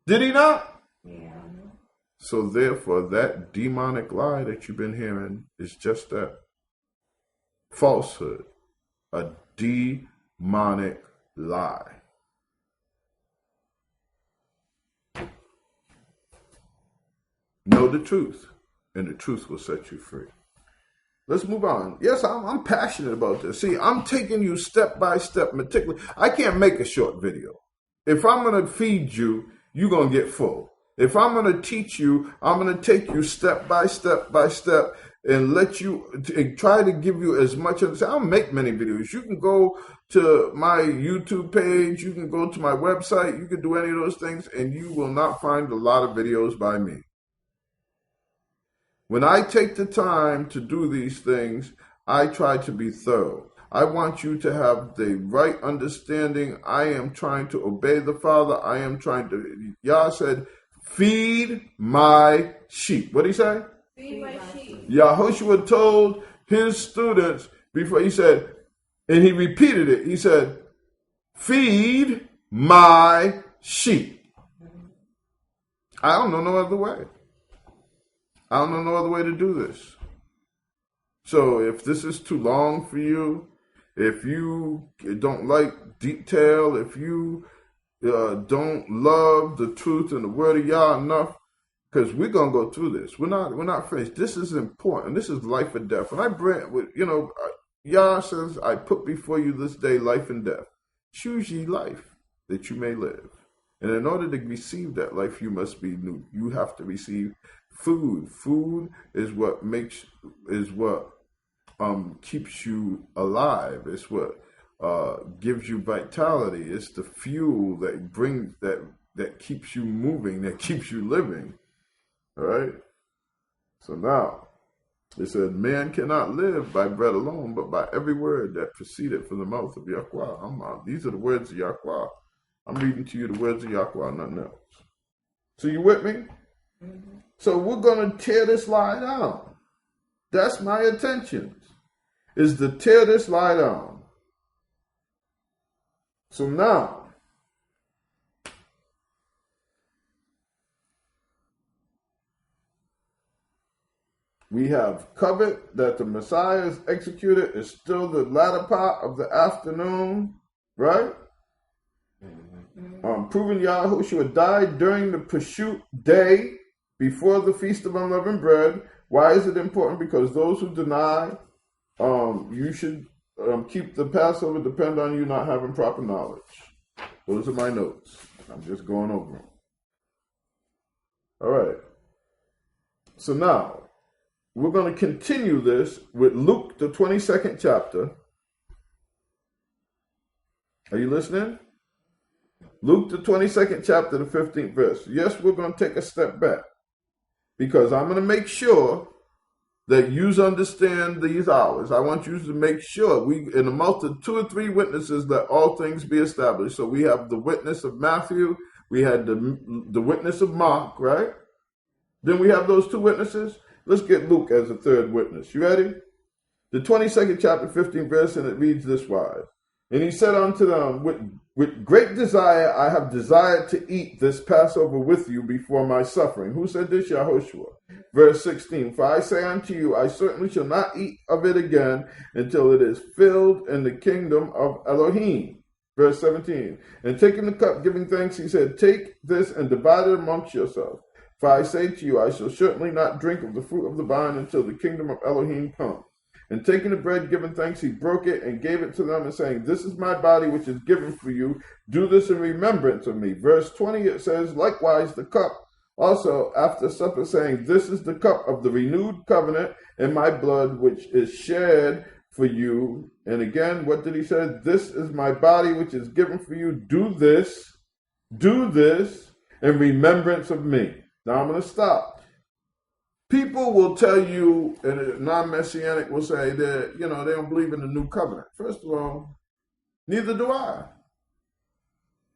Did he not? Yeah. So therefore, that demonic lie that you've been hearing is just that. Falsehood. A demonic lie. Know the truth, and the truth will set you free. Let's move on. Yes, I'm passionate about this. See, I'm taking you step by step, meticulous. I can't make a short video. If I'm going to feed you, you're going to get full. If I'm going to teach you, I'm going to take you step by step and let you and try to give you as much of this. I'll make many videos. You can go to my YouTube page. You can go to my website. You can do any of those things, and you will not find a lot of videos by me. When I take the time to do these things, I try to be thorough. I want you to have the right understanding. I am trying to obey the Father. I am trying to, Yah said, feed my sheep. What did he say? Feed my sheep. Yahushua told his students before he said, and he repeated it, he said, feed my sheep. I don't know no other way. I don't know no other way to do this. So if this is too long for you, if you don't like detail, if you don't love the truth and the word of Yah enough, because we're gonna go through this. We're not finished. This is important. This is life or death. And I bring, Yah says, I put before you this day life and death. Choose ye life that you may live. And in order to receive that life, you must be new. You have to receive food. Food is what keeps you alive. It's what gives you vitality. It's the fuel that brings that keeps you moving, that keeps you living. All right. So now it said, man cannot live by bread alone, but by every word that proceeded from the mouth of Yahweh. These are the words of Yahweh. I'm reading to you the words of Yahweh, nothing else. So you with me? Mm-hmm. So we're going to tear this lie down. That's my intention, is to tear this lie down. So now, we have covered that the Messiah is executed. It's still the latter part of the afternoon, right? Proving Yahushua died during the Pashut day before the Feast of Unleavened Bread. Why is it important? Because those who deny you should keep the Passover depend on you not having proper knowledge. Those are my notes. I'm just going over them. All right. So now, we're going to continue this with Luke, the 22nd chapter. Are you listening? Luke, the 22nd chapter, the 15th verse. Yes, we're going to take a step back because I'm going to make sure that you understand these hours. I want you to make sure in the mouth of 2 or 3 witnesses, let all things be established. So we have the witness of Matthew. We had the witness of Mark, right? Then we have those 2 witnesses. Let's get Luke as a 3rd witness. You ready? The 22nd chapter, 15th verse, and it reads this wise. And he said unto them, with great desire I have desired to eat this Passover with you before my suffering. Who said this? Yahushua. Verse 16, for I say unto you, I certainly shall not eat of it again until it is filled in the kingdom of Elohim. Verse 17, and taking the cup, giving thanks, he said, take this and divide it amongst yourselves. For I say to you, I shall certainly not drink of the fruit of the vine until the kingdom of Elohim come. And taking the bread, giving thanks, he broke it and gave it to them and saying, this is my body which is given for you. Do this in remembrance of me. Verse 20, it says, likewise the cup also after supper, saying, this is the cup of the renewed covenant in my blood, which is shed for you. And again, what did he say? This is my body which is given for you. Do this in remembrance of me. Now I'm going to stop. People will tell you, and a non-messianic will say that, they don't believe in the new covenant. First of all, neither do I.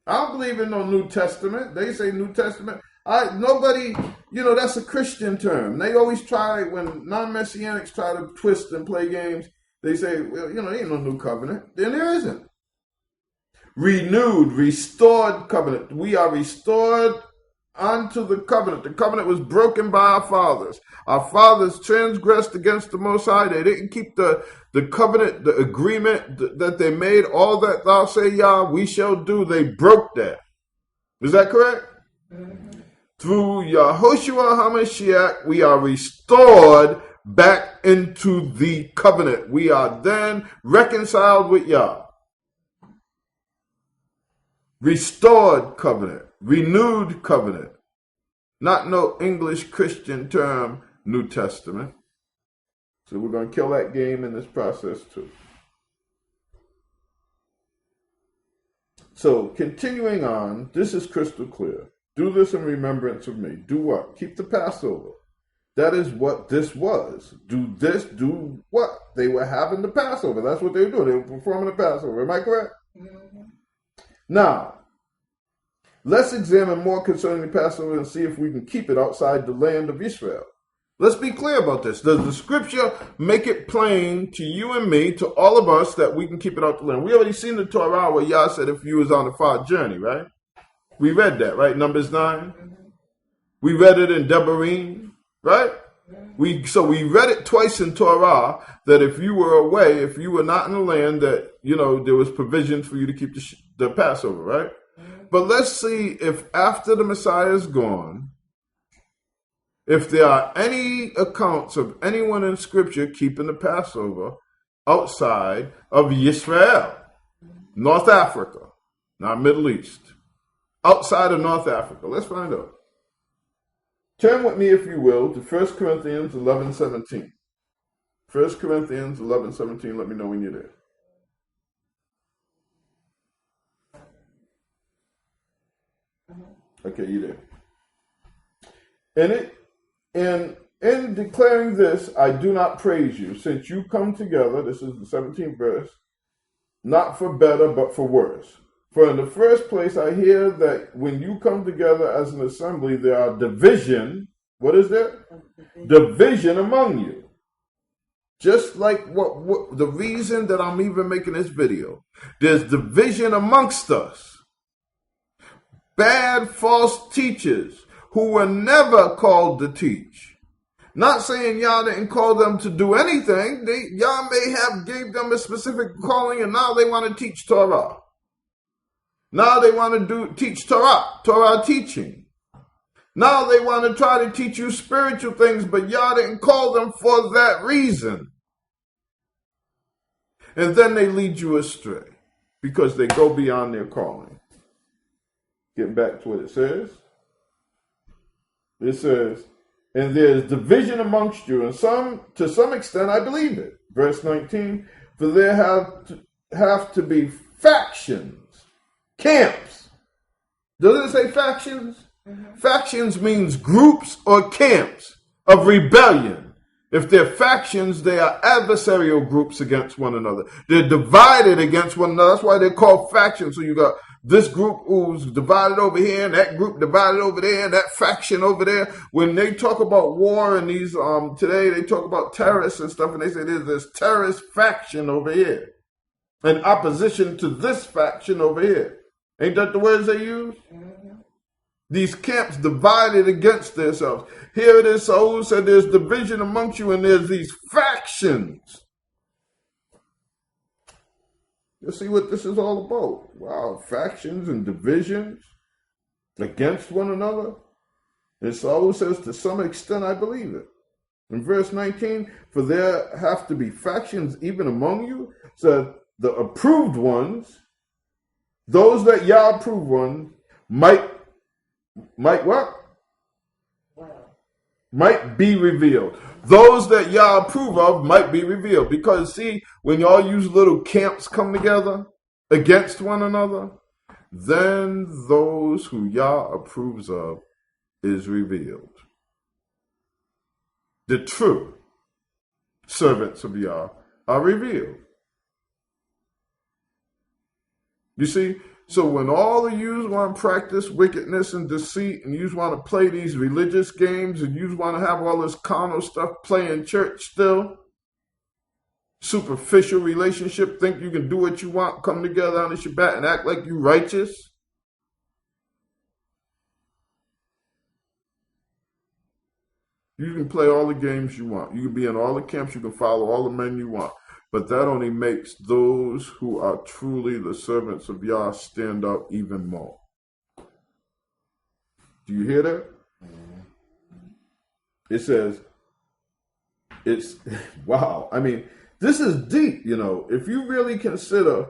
I don't believe in no New Testament. They say New Testament. Nobody, that's a Christian term. They always try, when non-messianics try to twist and play games, they say, well, there ain't no new covenant. Then there isn't. Renewed, restored covenant. We are restored unto the covenant. The covenant was broken by our fathers. Our fathers transgressed against the Most High. They didn't keep the covenant, the agreement that they made. All that thou say, Yah, we shall do. They broke that. Is that correct? Mm-hmm. Through Yahushua HaMashiach, we are restored back into the covenant. We are then reconciled with Yah. Restored covenant. Renewed covenant. Not no English Christian term, New Testament. So we're going to kill that game in this process too. So continuing on, this is crystal clear. Do this in remembrance of me. Do what? Keep the Passover. That is what this was. Do this, do what? They were having the Passover. That's what they were doing. They were performing the Passover. Am I correct? Mm-hmm. Now, let's examine more concerning the Passover and see if we can keep it outside the land of Yisrael. Let's be clear about this. Does the scripture make it plain to you and me, to all of us, that we can keep it out the land? We already seen the Torah where Yah said if you was on a far journey, right? We read that, right? Numbers 9. We read it in Devarim, right? So we read it twice in Torah that if you were away, if you were not in the land, that, there was provision for you to keep the Passover, right? But let's see if after the Messiah is gone, if there are any accounts of anyone in Scripture keeping the Passover outside of Yisrael, North Africa, not Middle East, outside of North Africa. Let's find out. Turn with me, if you will, to 1 Corinthians 11:17. 1 Corinthians 11:17. Let me know when you're there. Okay, you there. In declaring this, I do not praise you, since you come together, this is the 17th verse, not for better, but for worse. For in the first place, I hear that when you come together as an assembly, there are division. What is there? Division among you. Just like what the reason that I'm even making this video. There's division amongst us. Bad false teachers who were never called to teach. Not saying Yah didn't call them to do anything. Yah may have gave them a specific calling, and now they want to teach Torah. Now they want to teach Torah teaching. Now they want to try to teach you spiritual things, but Yah didn't call them for that reason. And then they lead you astray because they go beyond their calling. Getting back to what it says. It says, and there's division amongst you, and to some extent I believe it. Verse 19, for there have to be factions, camps, Does it say factions? Factions means groups or camps of rebellion. If they're factions, they are adversarial groups against one another. They're divided against one another. That's why they're called factions. So you got this group who's divided over here, and that group divided over there, and that faction over there. When they talk about war and these today, they talk about terrorists and stuff, and they say there's this terrorist faction over here in opposition to this faction over here. Ain't that the words they use? These camps divided against themselves. Here it is, Saul said there's division amongst you and there's these factions. You see what this is all about. Wow, factions and divisions against one another. And Saul says to some extent I believe it. In verse 19, for there have to be factions even among you, so the approved ones, those that Yah approved ones, might what? Might be revealed. Those that Yah approve of might be revealed. Because see, when y'all use little camps come together against one another, then those who Yah approves of is revealed. The true servants of Yah are revealed. You see? So when all of you want to practice wickedness and deceit, and you want to play these religious games, and you want to have all this carnal stuff play in church still, superficial relationship, think you can do what you want, come together on the Shabbat and act like you righteous. You can play all the games you want. You can be in all the camps. You can follow all the men you want. But that only makes those who are truly the servants of Yah stand out even more. Do you hear that? It says, it's, wow. I mean, this is deep, you know. If you really consider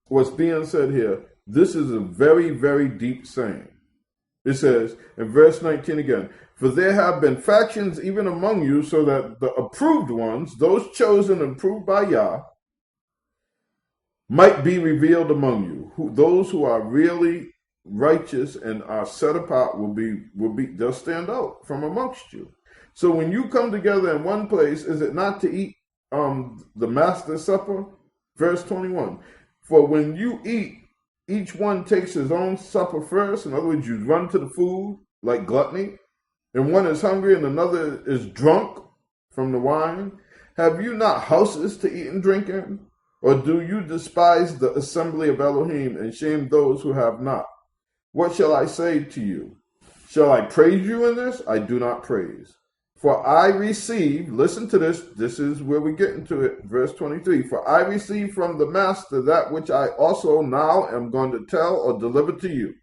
what's being said here, this is a very, very deep saying. It says, in verse 19 again, for there have been factions even among you, so that the approved ones, those chosen and approved by Yah, might be revealed among you. Those who are really righteous and are set apart they'll stand out from amongst you. So when you come together in one place, is it not to eat the Master's Supper? Verse 21. For when you eat, each one takes his own supper first. In other words, you run to the food like gluttony. And one is hungry and another is drunk from the wine. Have you not houses to eat and drink in? Or do you despise the assembly of Elohim and shame those who have not? What shall I say to you? Shall I praise you in this? I do not praise. For I receive, listen to this, this is where we get into it, verse 23. For I receive from the Master that which I also now am going to tell or deliver to you.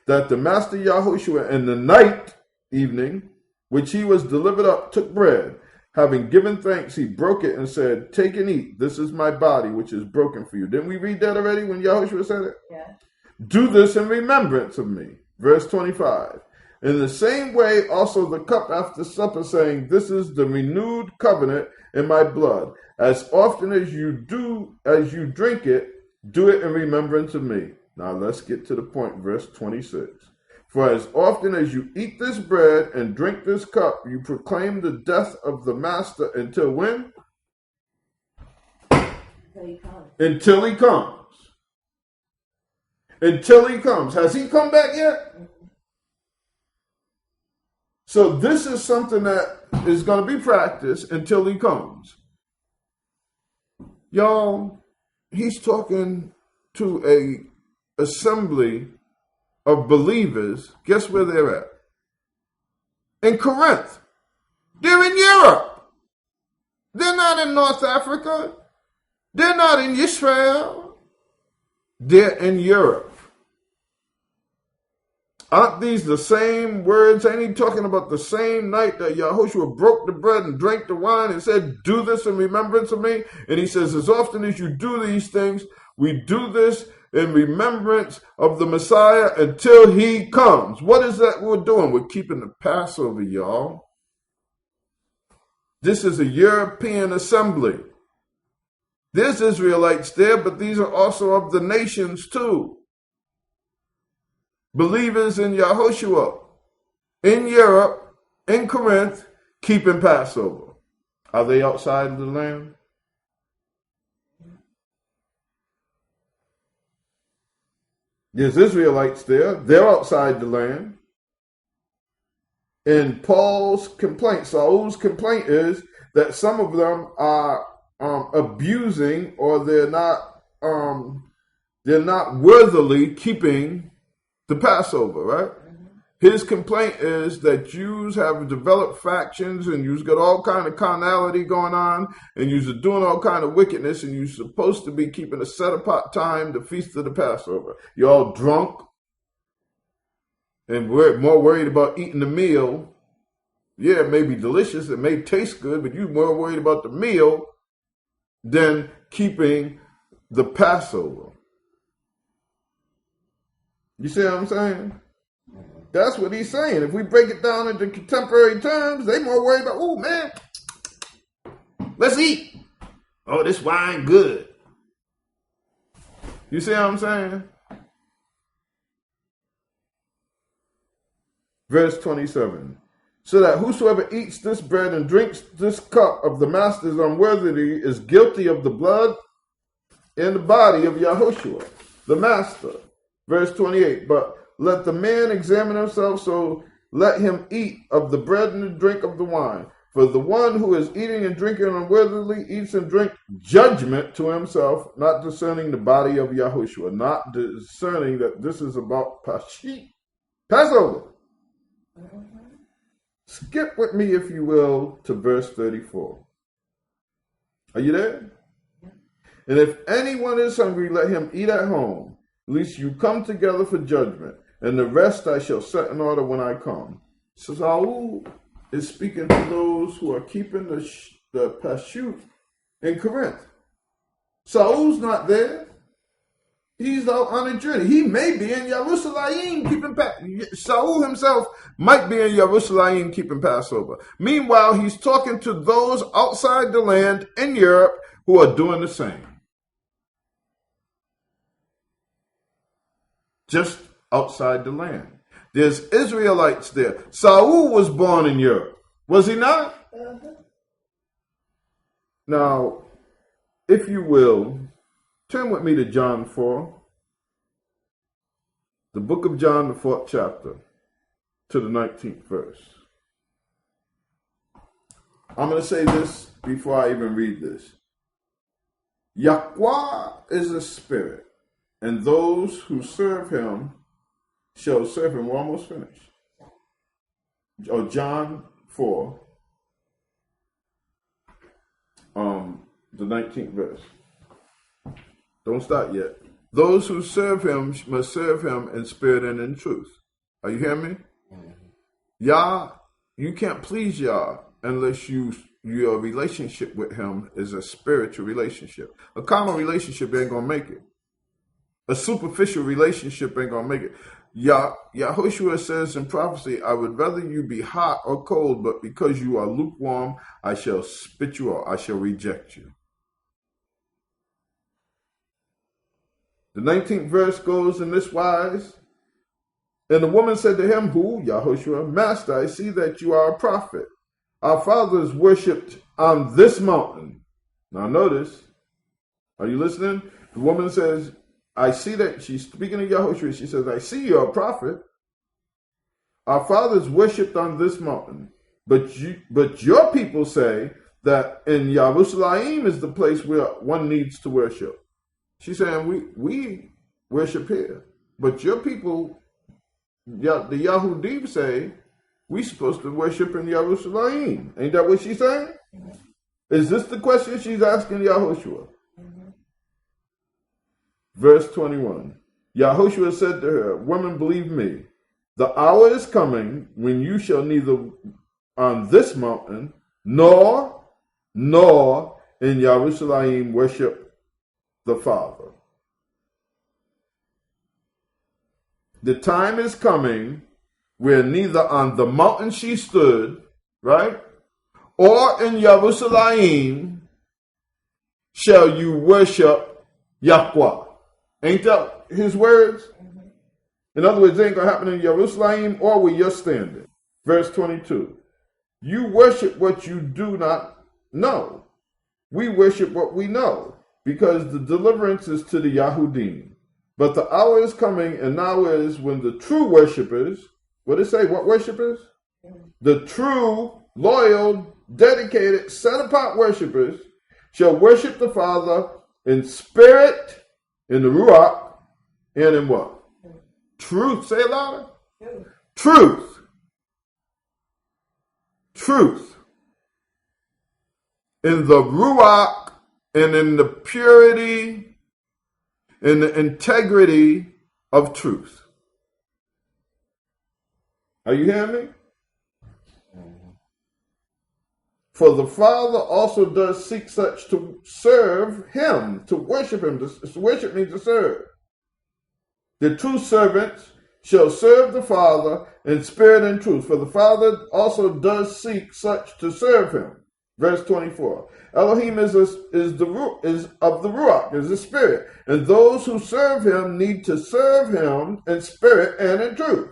That the Master Yahushua in the night, evening, which he was delivered up, took bread. Having given thanks, he broke it and said, take and eat. This is my body, which is broken for you. Didn't we read that already when Yahushua said it? Yeah. Do this in remembrance of me. Verse 25. In the same way, also the cup after supper, saying, this is the renewed covenant in my blood. As often as you drink it, do it in remembrance of me. Now let's get to the point, verse 26. For as often as you eat this bread and drink this cup, you proclaim the death of the Master until when? Until he comes. Until he comes. Until he comes. Has he come back yet? So this is something that is going to be practiced until he comes. Y'all, he's talking to a assembly of believers. Guess where they're at? In Corinth. They're in Europe. They're not in North Africa. They're not in Yisrael. They're in Europe. Aren't these the same words? Ain't he talking about the same night that Yahushua broke the bread and drank the wine and said, do this in remembrance of me? And he says, as often as you do these things, we do this in remembrance of the Messiah until he comes. What is that we're doing? We're keeping the Passover, y'all. This is a European assembly. There's Israelites there, but these are also of the nations too. believers in Yahushua, in Europe, in Corinth, keeping Passover. Are they outside of the land? There's Israelites there. They're outside the land. And Paul's complaint, Saul's complaint is that some of them are abusing, or they're not worthily keeping the Passover, right? His complaint is that Jews have developed factions, and you've got all kind of carnality going on, and you're doing all kind of wickedness, and you're supposed to be keeping a set apart time, the feast of the Passover. You're all drunk, and we're more worried about eating the meal. Yeah, it may be delicious, it may taste good, but you're more worried about the meal than keeping the Passover. You see what I'm saying? That's what he's saying. If we break it down into contemporary terms, they more worried about, oh man, let's eat. Oh, this wine good. You see what I'm saying? Verse 27. So that whosoever eats this bread and drinks this cup of the master's unworthily is guilty of the blood and the body of Yahushua, the master. Verse 28. But let the man examine himself, so let him eat of the bread and drink of the wine. For the one who is eating and drinking unworthily eats and drinks judgment to himself, not discerning the body of Yahushua, not discerning that this is about Passover. Skip with me, if you will, to verse 34. Are you there? And if anyone is hungry, let him eat at home, lest you come together for judgment, and the rest I shall set in order when I come. So Saul is speaking to those who are keeping the Pashut in Corinth. Saul's not there. He's out on a journey. He may be in Yisrael keeping Saul himself might be in Yisrael keeping Passover. Meanwhile, he's talking to those outside the land in Europe who are doing the same. Just outside the land. There's Israelites there. Saul was born in Europe. Was he not? Now, if you will, turn with me to John 4. The book of John, the 4th chapter, to the 19th verse. I'm going to say this before I even read this. Yahweh is a spirit, and those who serve him shall serve him. We're almost finished. John 4, the 19th verse. Don't start yet. Those who serve him must serve him in spirit and in truth. Are you hearing me? Yah, you can't please Yah unless your relationship with him is a spiritual relationship. A common relationship ain't going to make it. A superficial relationship ain't going to make it. Yahushua says in prophecy, I would rather you be hot or cold, but because you are lukewarm, I shall spit you out. I shall reject you. The 19th verse goes in this wise. And the woman said to him, who? Yahushua, Master, I see that you are a prophet. Our fathers worshipped on this mountain. Now notice, are you listening? The woman says, I see that, she's speaking to Yahushua, she says, I see you're a prophet. Our fathers worshipped on this mountain. But your people say that in Yerushalayim is the place where one needs to worship. She's saying, we worship here. But your people, the Yahudim, say, we're supposed to worship in Yerushalayim. Ain't that what she's saying? Mm-hmm. Is this the question she's asking Yahushua? Mm-hmm. Verse 21. Yahushua said to her, Woman, believe me, the hour is coming when you shall neither on this mountain nor in Yerushalayim worship the Father. The time is coming where neither on the mountain she stood, right, or in Yerushalayim shall you worship Yahweh. Ain't that his words? In other words, it ain't going to happen in Jerusalem or where you're standing. Verse 22. You worship what you do not know. We worship what we know, because the deliverance is to the Yahudim. But the hour is coming, and now is, when the true worshipers, what did it say? What worshipers? The true, loyal, dedicated, set-apart worshipers shall worship the Father in spirit, in the Ruach, and in what? Truth. Say it louder. Truth. Truth. In the Ruach and in the purity, in the integrity of truth. Are you hearing me? For the Father also does seek such to serve him, to worship him. To worship means to serve. The true servants shall serve the Father in spirit and truth. For the Father also does seek such to serve him. Verse 24. Elohim is of the Ruach, is the spirit. And those who serve him need to serve him in spirit and in truth.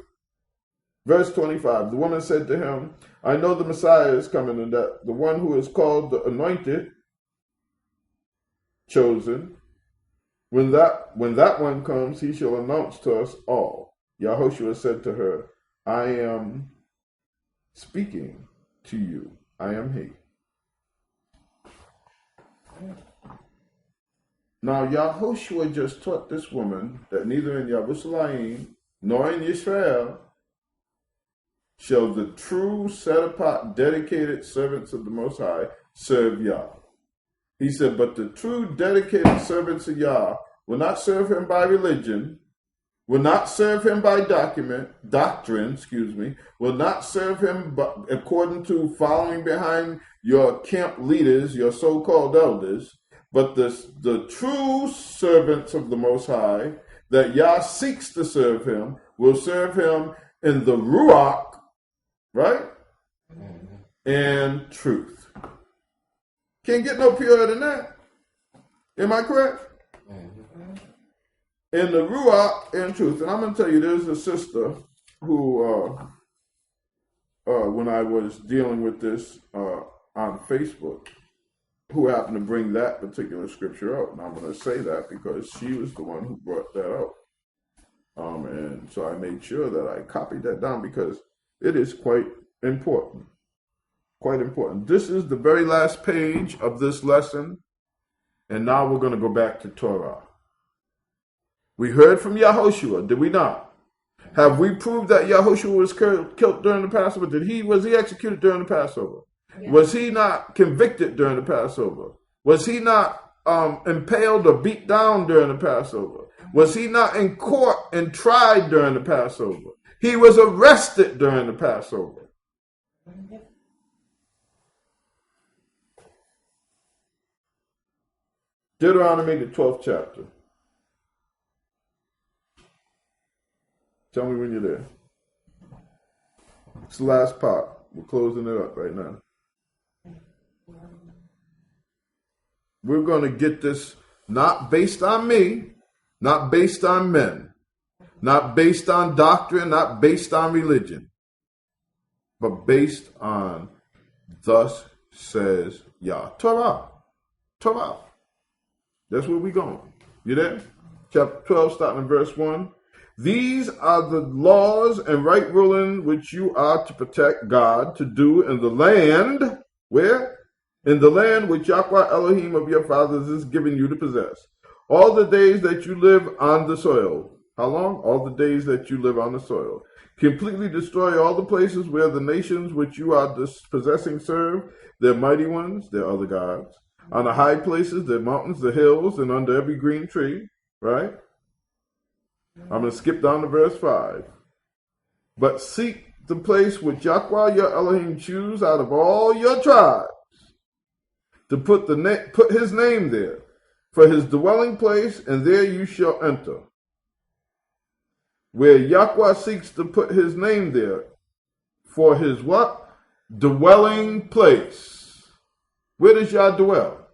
Verse 25. The woman said to him, I know the Messiah is coming, and that the one who is called the anointed, chosen, when that one comes, he shall announce to us all. Yahushua said to her, I am speaking to you. I am he. Now, Yahushua just taught this woman that neither in Jerusalem nor in Yisrael shall the true, set-apart, dedicated servants of the Most High serve Yah. He said, but the true, dedicated servants of Yah will not serve him by religion, will not serve him by doctrine, will not serve him according to following behind your camp leaders, your so-called elders, but the true servants of the Most High that Yah seeks to serve him will serve him in the Ruach, right? And truth. Can't get no purer than that. Am I correct? In the Ruach and truth. And I'm going to tell you, there's a sister who, when I was dealing with this on Facebook, who happened to bring that particular scripture out. And I'm going to say that because she was the one who brought that out. And so I made sure that I copied that down because it is quite important. Quite important. This is the very last page of this lesson. And now we're going to go back to Torah. We heard from Yahushua, did we not? Have we proved that Yahushua was killed during the Passover? Was he executed during the Passover? Yeah. Was he not convicted during the Passover? Was he not impaled or beat down during the Passover? Was he not in court and tried during the Passover? He was arrested during the Passover. Deuteronomy, the 12th chapter. Tell me when you're there. It's the last part. We're closing it up right now. We're going to get this not based on me, not based on men, not based on doctrine, not based on religion, but based on thus says Yah. Torah. Torah. That's where we're going. You there? Chapter 12, starting in verse 1. These are the laws and right ruling which you are to protect God to do in the land. Where? In the land which Yahweh Elohim of your fathers is giving you to possess. All the days that you live on the soil. How long? All the days that you live on the soil. Completely destroy all the places where the nations which you are possessing serve their mighty ones, their other gods. On the high places, the mountains, the hills, and under every green tree. Right? I'm going to skip down to verse 5. But seek the place which Yahweh your Elohim choose out of all your tribes to put his name there for his dwelling place, and there you shall enter. Where Yahweh seeks to put his name there for his what? Dwelling place. Where does Yah dwell?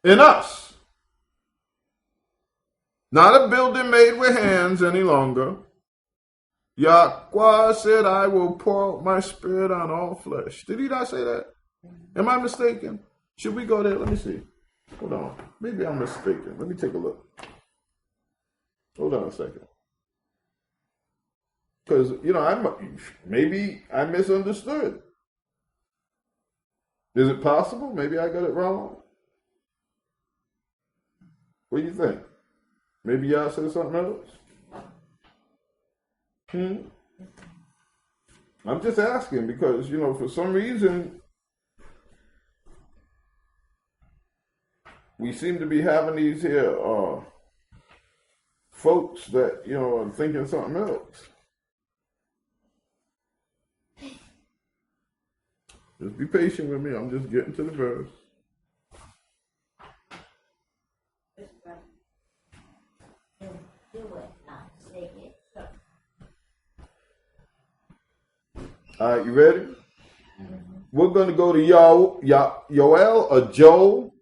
In us. Not a building made with hands any longer. Yahweh said, I will pour out my spirit on all flesh. Did he not say that? Am I mistaken? Should we go there? Let me see. Hold on. Maybe I'm mistaken. Let me take a look. Hold on a second. Because, maybe I misunderstood. Is it possible? Maybe I got it wrong. What do you think? Maybe y'all said something else? I'm just asking because, for some reason, we seem to be having these here folks that, are thinking something else. Just be patient with me. I'm just getting to the verse. All right, you ready? We're going to go to Yoel or Joel,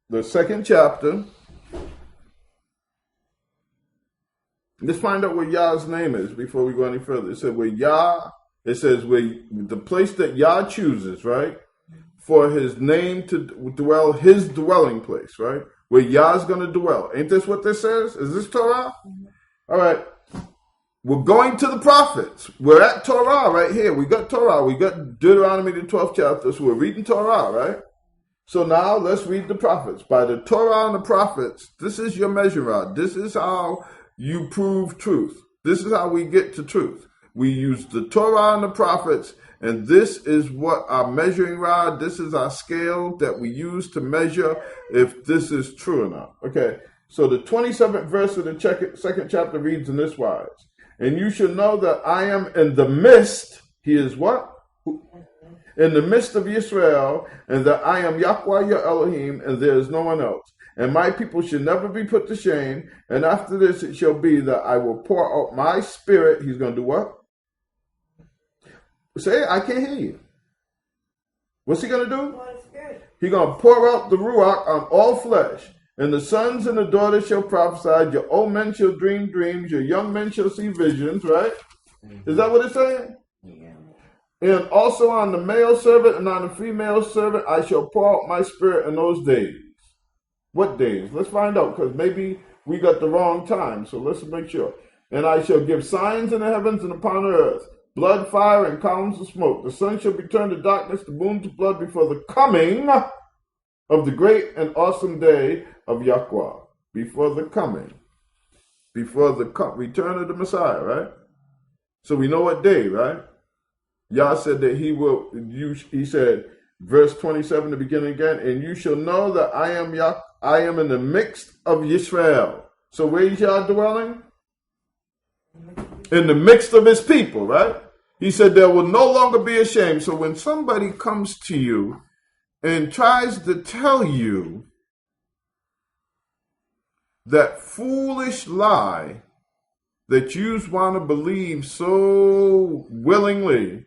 the 2nd chapter. Let's find out what Yah's name is before we go any further. It says where the place that Yah chooses, right? For his name to dwell, his dwelling place, right? Where Yah's going to dwell. Ain't this what this says? Is this Torah? All right. We're going to the prophets. We're at Torah right here. We got Torah. We got Deuteronomy, the 12th chapter. So we're reading Torah, right? So now let's read the prophets. By the Torah and the prophets, this is your measure rod. This is how you prove truth. This is how we get to truth. We use the Torah and the prophets, and this is what our measuring rod, this is our scale that we use to measure if this is true or not. Okay, so the 27th verse of the 2nd chapter reads in this wise. And you shall know that I am in the midst, he is what? In the midst of Yisrael, and that I am Yahweh your Elohim, and there is no one else. And my people shall never be put to shame, and after this it shall be that I will pour out my spirit. He's going to do what? Say it, I can't hear you. What's he going to do? He's going to pour out the Ruach on all flesh. And the sons and the daughters shall prophesy. Your old men shall dream dreams. Your young men shall see visions, right? Mm-hmm. Is that what it's saying? Yeah. And also on the male servant and on the female servant, I shall pour out my spirit in those days. What days? Let's find out, because maybe we got the wrong time. So let's make sure. And I shall give signs in the heavens and upon the earth, blood, fire, and columns of smoke. The sun shall be turned to darkness, the moon to blood before the coming of the great and awesome day of Yahweh. Before the coming. Before the return of the Messiah, right? So we know what day, right? Yah said that he said, verse 27, the beginning again, and you shall know that I am in the midst of Yisrael. So where is Yah dwelling? In the midst of his people, right? He said there will no longer be a shame. So when somebody comes to you and tries to tell you that foolish lie that you want to believe so willingly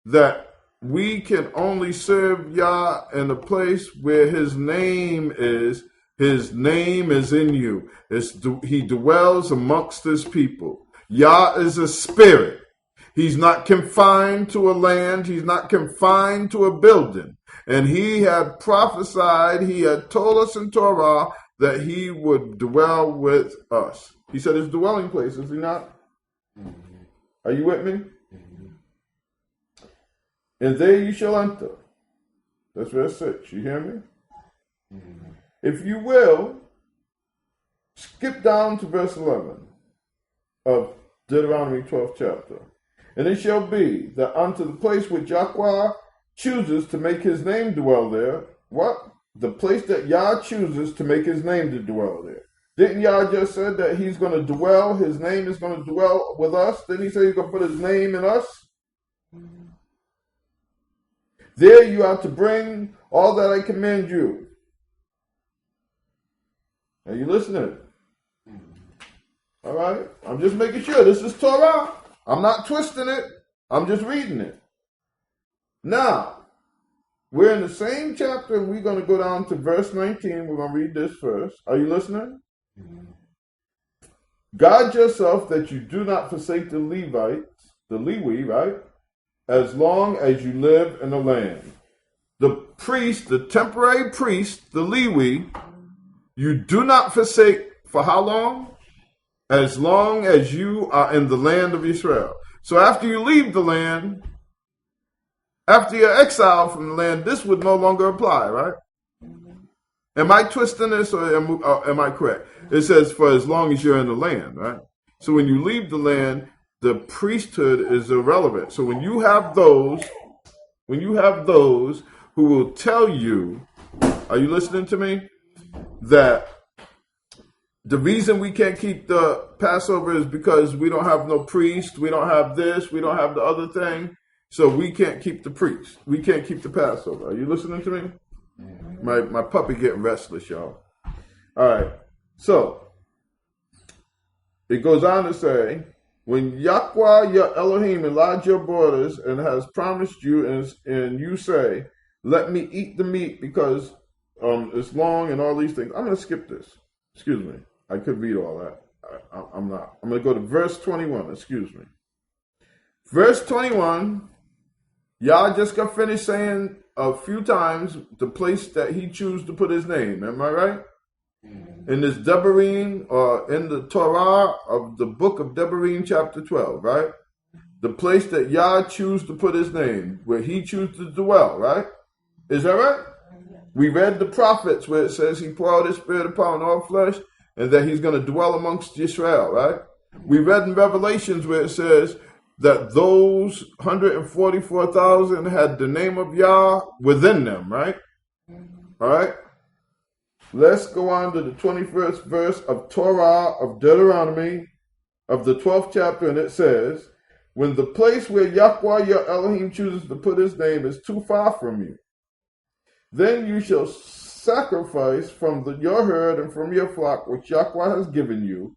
that we can only serve Yah in a place where his name is in you. He dwells amongst his people. Yah is a spirit. He's not confined to a land. He's not confined to a building. And he had prophesied, he had told us in Torah that he would dwell with us. He said his dwelling place, is he not? Mm-hmm. Are you with me? Mm-hmm. And there you shall enter. That's verse 6. You hear me? Mm-hmm. If you will, skip down to verse 11 of Deuteronomy 12th chapter. And it shall be that unto the place which Yahweh chooses to make his name dwell there, what? The place that Yah chooses to make his name to dwell there. Didn't Yah just said that he's going to dwell, his name is going to dwell with us? Didn't he say he's going to put his name in us? Mm-hmm. There you are to bring all that I command you. Are you listening? Mm-hmm. All right? I'm just making sure. This is Torah. I'm not twisting it. I'm just reading it. Now, We're in the same chapter, and we're going to go down to verse 19. We're going to read this first. Are you listening? Guard yourself that you do not forsake the Levites, the Lewi, right? As long as you live in the land. The priest, the temporary priest, the Lewi, you do not forsake for how long? As long as you are in the land of Yisrael. So after you leave the land, after you're exiled from the land, this would no longer apply, right? Am I twisting this or am I correct? It says for as long as you're in the land, right? So when you leave the land, the priesthood is irrelevant. So when you have those who will tell you, are you listening to me? That the reason we can't keep the Passover is because we don't have no priest, we don't have this, we don't have the other thing, so we can't keep the priest. We can't keep the Passover. Are you listening to me? My puppy getting restless, y'all. All right. So it goes on to say, when Yahweh your Elohim enlarged your borders and has promised you, and you say, let me eat the meat because it's long and all these things. I'm going to skip this. Excuse me. I could read all that. I'm not. I'm going to go to verse 21. Excuse me. Verse 21, Yah just got finished saying a few times the place that he chose to put his name. Am I right? In this Devarim, or in the Torah of the book of Devarim, chapter 12, right? The place that Yah chose to put his name, where he chose to dwell, right? Is that right? We read the prophets where it says he poured out his spirit upon all flesh and that he's going to dwell amongst Yisrael, right? We read in Revelations where it says that those 144,000 had the name of Yah within them, right? All right? Let's go on to the 21st verse of Torah of Deuteronomy of the 12th chapter, and it says, when the place where Yahweh your Elohim chooses to put his name is too far from you, then you shall sacrifice from your herd and from your flock which Yahweh has given you,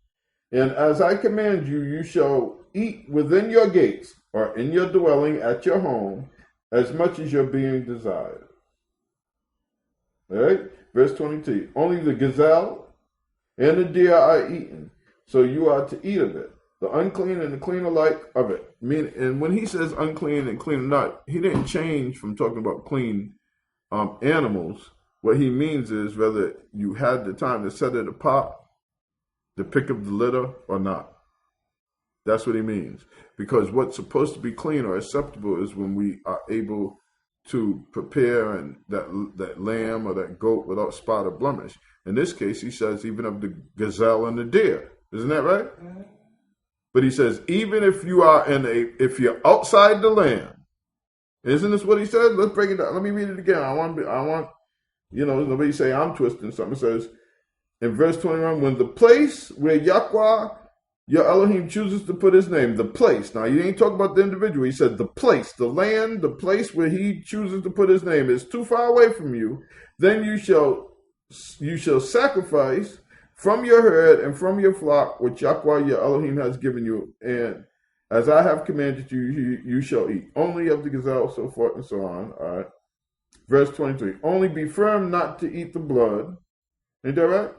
and as I command you, you shall eat within your gates or in your dwelling at your home as much as your being desires. All right? Verse 22, only the gazelle and the deer are eaten, so you are to eat of it. The unclean and the clean alike of it. And when he says unclean and clean or not, he didn't change from talking about clean animals. What he means is whether you had the time to set it apart, to pick up the litter or not. That's what he means. Because what's supposed to be clean or acceptable is when we are able to prepare and that lamb or that goat without spot or blemish. In this case, he says even of the gazelle and the deer. Isn't that right? Mm-hmm. But he says even if you are if you're outside the land, isn't this what he said? Let's break it down. Let me read it again. I want nobody say I'm twisting something. It says in verse 21, when the place where Yahweh your Elohim chooses to put his name, the place. Now, he ain't talking about the individual. He said the place, the land, the place where he chooses to put his name is too far away from you. Then you shall sacrifice from your herd and from your flock, which Yahweh your Elohim has given you. And as I have commanded you, you shall eat. Only of the gazelle, so forth and so on. All right. Verse 23. Only be firm not to eat the blood. Ain't that right?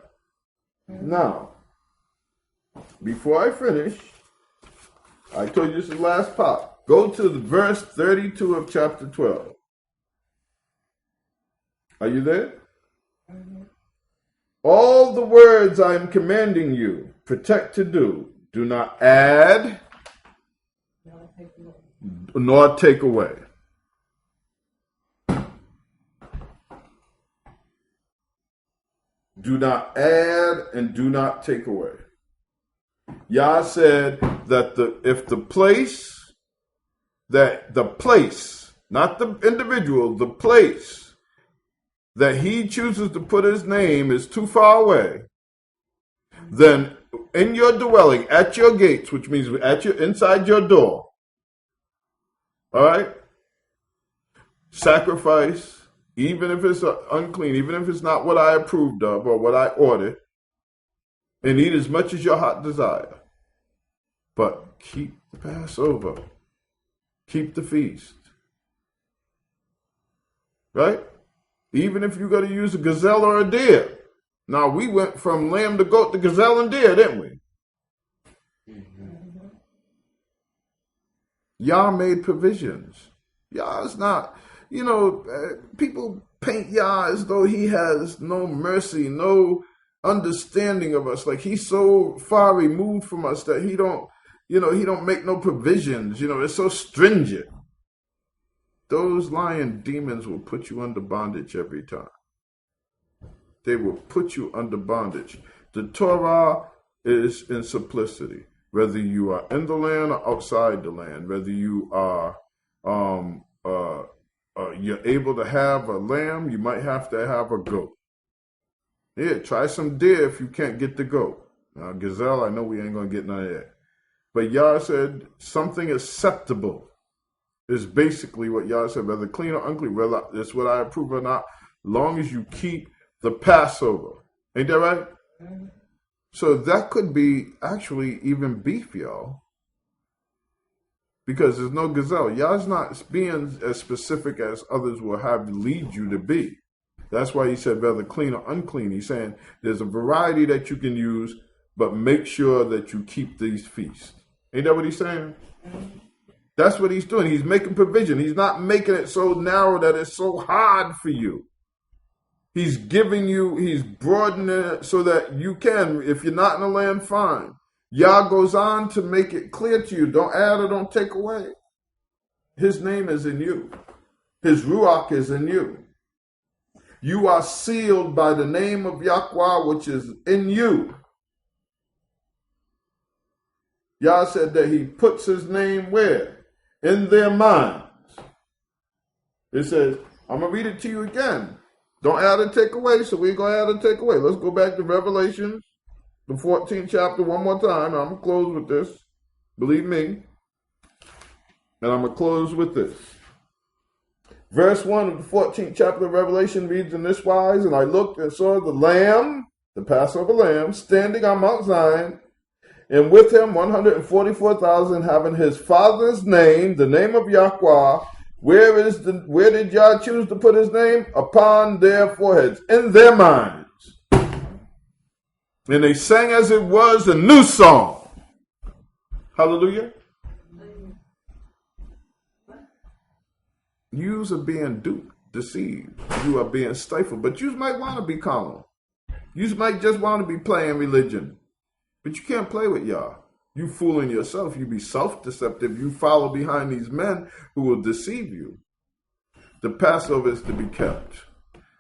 Mm-hmm. Now, before I finish, I told you this is the last part. Go to the verse 32 of chapter 12. Are you there? Mm-hmm. All the words I am commanding you, protect to do. Do not add, nor take away. Do not add and do not take away. Yah said that the place, not the individual, the place that he chooses to put his name is too far away, then in your dwelling, at your gates, which means inside your door, all right, sacrifice, even if it's unclean, even if it's not what I approved of or what I ordered, and eat as much as your heart desire. But keep the Passover. Keep the feast. right? Even if you got to use a gazelle or a deer. Now, we went from lamb to goat to gazelle and deer, didn't we? Mm-hmm. Yah made provisions. Yah is not, people paint Yah as though he has no mercy, no understanding of us. Like he's so far removed from us that he don't make no provisions. It's so stringent. Those lying demons will put you under bondage every time. They will put you under bondage. The Torah is in simplicity. Whether you are in the land or outside the land, whether you are you're able to have a lamb, you might have to have a goat. Yeah, try some deer if you can't get the goat. Now, gazelle, I know we ain't going to get none of that. But Yah said something acceptable is basically what Yah said, whether clean or unclean, whether it's what I approve or not, long as you keep the Passover. Ain't that right? Mm-hmm. So that could be actually even beef, y'all. Because there's no gazelle. Yah's not being as specific as others will have lead you to be. That's why he said whether clean or unclean. He's saying there's a variety that you can use, but make sure that you keep these feasts. Ain't that what he's saying? Mm-hmm. That's what he's doing. He's making provision. He's not making it so narrow that it's so hard for you. He's broadening it so that you can, if you're not in the land, fine. Yah goes on to make it clear to you. Don't add or don't take away. His name is in you. His Ruach is in you. You are sealed by the name of Yahweh, which is in you. Yah said that he puts his name where? In their minds. It says, I'm going to read it to you again. Don't add and take away, so we're going to add and take away. Let's go back to Revelation, the 14th chapter one more time. I'm going to close with this. Believe me. And I'm going to close with this. Verse 1 of the 14th chapter of Revelation reads in this wise, and I looked and saw the Lamb, the Passover Lamb, standing on Mount Zion, and with him 144,000 having his father's name, the name of Yahweh. Where did Yah choose to put his name? Upon their foreheads, in their minds. And they sang as it was a new song. Hallelujah. Yous are being duped, deceived. You are being stifled. But you might want to be calm. You might just want to be playing religion. But you can't play with Yah. You fooling yourself. You be self-deceptive. You follow behind these men who will deceive you. The Passover is to be kept.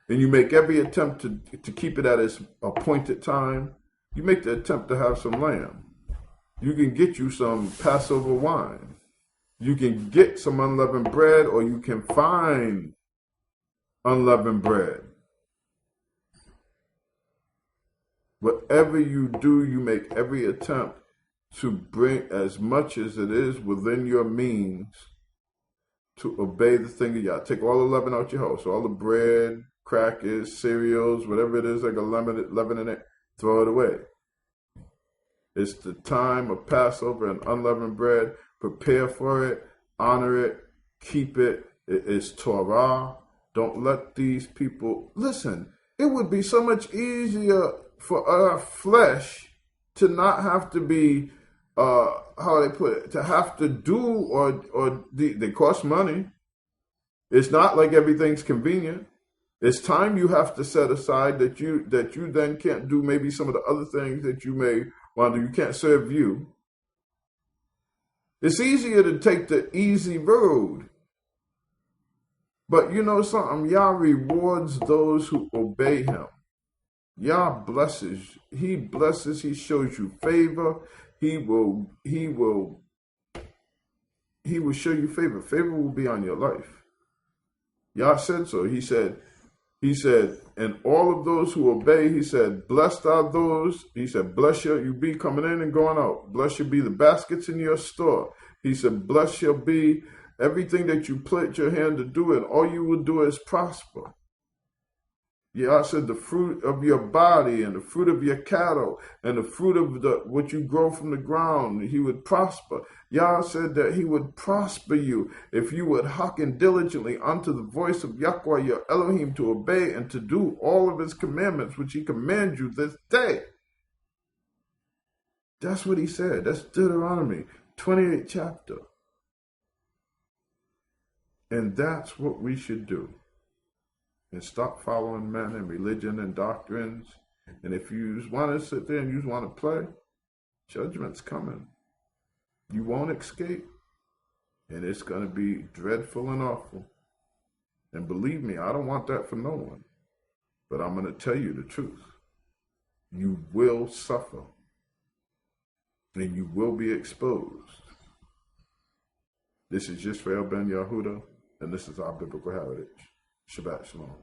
And you make every attempt to keep it at its appointed time. You make the attempt to have some lamb. You can get you some Passover wine. You can get some unleavened bread, or you can find unleavened bread. Whatever you do, you make every attempt to bring as much as it is within your means to obey the thing of Yah. Take all the leaven out your house, all the bread, crackers, cereals, whatever it is like a leaven in it, throw it away. It's the time of Passover and unleavened bread. Prepare for it, honor it, keep it. It is Torah. Don't let these people... Listen, it would be so much easier for our flesh to not have to be, how they put it, to have to do, or they cost money. It's not like everything's convenient. It's time you have to set aside that you then can't do maybe some of the other things that you may want to do. You can't serve you. It's easier to take the easy road. But you know something? Yah rewards those who obey him. Yah blesses. He blesses. He shows you favor. He will show you favor. Favor will be on your life. Yah said so. He said, and all of those who obey, he said, blessed are those. He said, blessed shall you be coming in and going out. Blessed shall be the baskets in your store. He said, blessed shall be everything that you put your hand to do, and all you will do is prosper. Yah said the fruit of your body and the fruit of your cattle and the fruit of what you grow from the ground, he would prosper. Yah said that he would prosper you if you would hearken diligently unto the voice of Yahweh your Elohim to obey and to do all of his commandments which he commands you this day. That's what he said. That's Deuteronomy 28th chapter. And that's what we should do. And stop following men and religion and doctrines. And if you want to sit there and you want to play, judgment's coming. You won't escape. And it's going to be dreadful and awful. And believe me, I don't want that for no one. But I'm going to tell you the truth. You will suffer. And you will be exposed. This is Yisrael ben Yehuda, and this is our biblical heritage. Shabbat Shalom.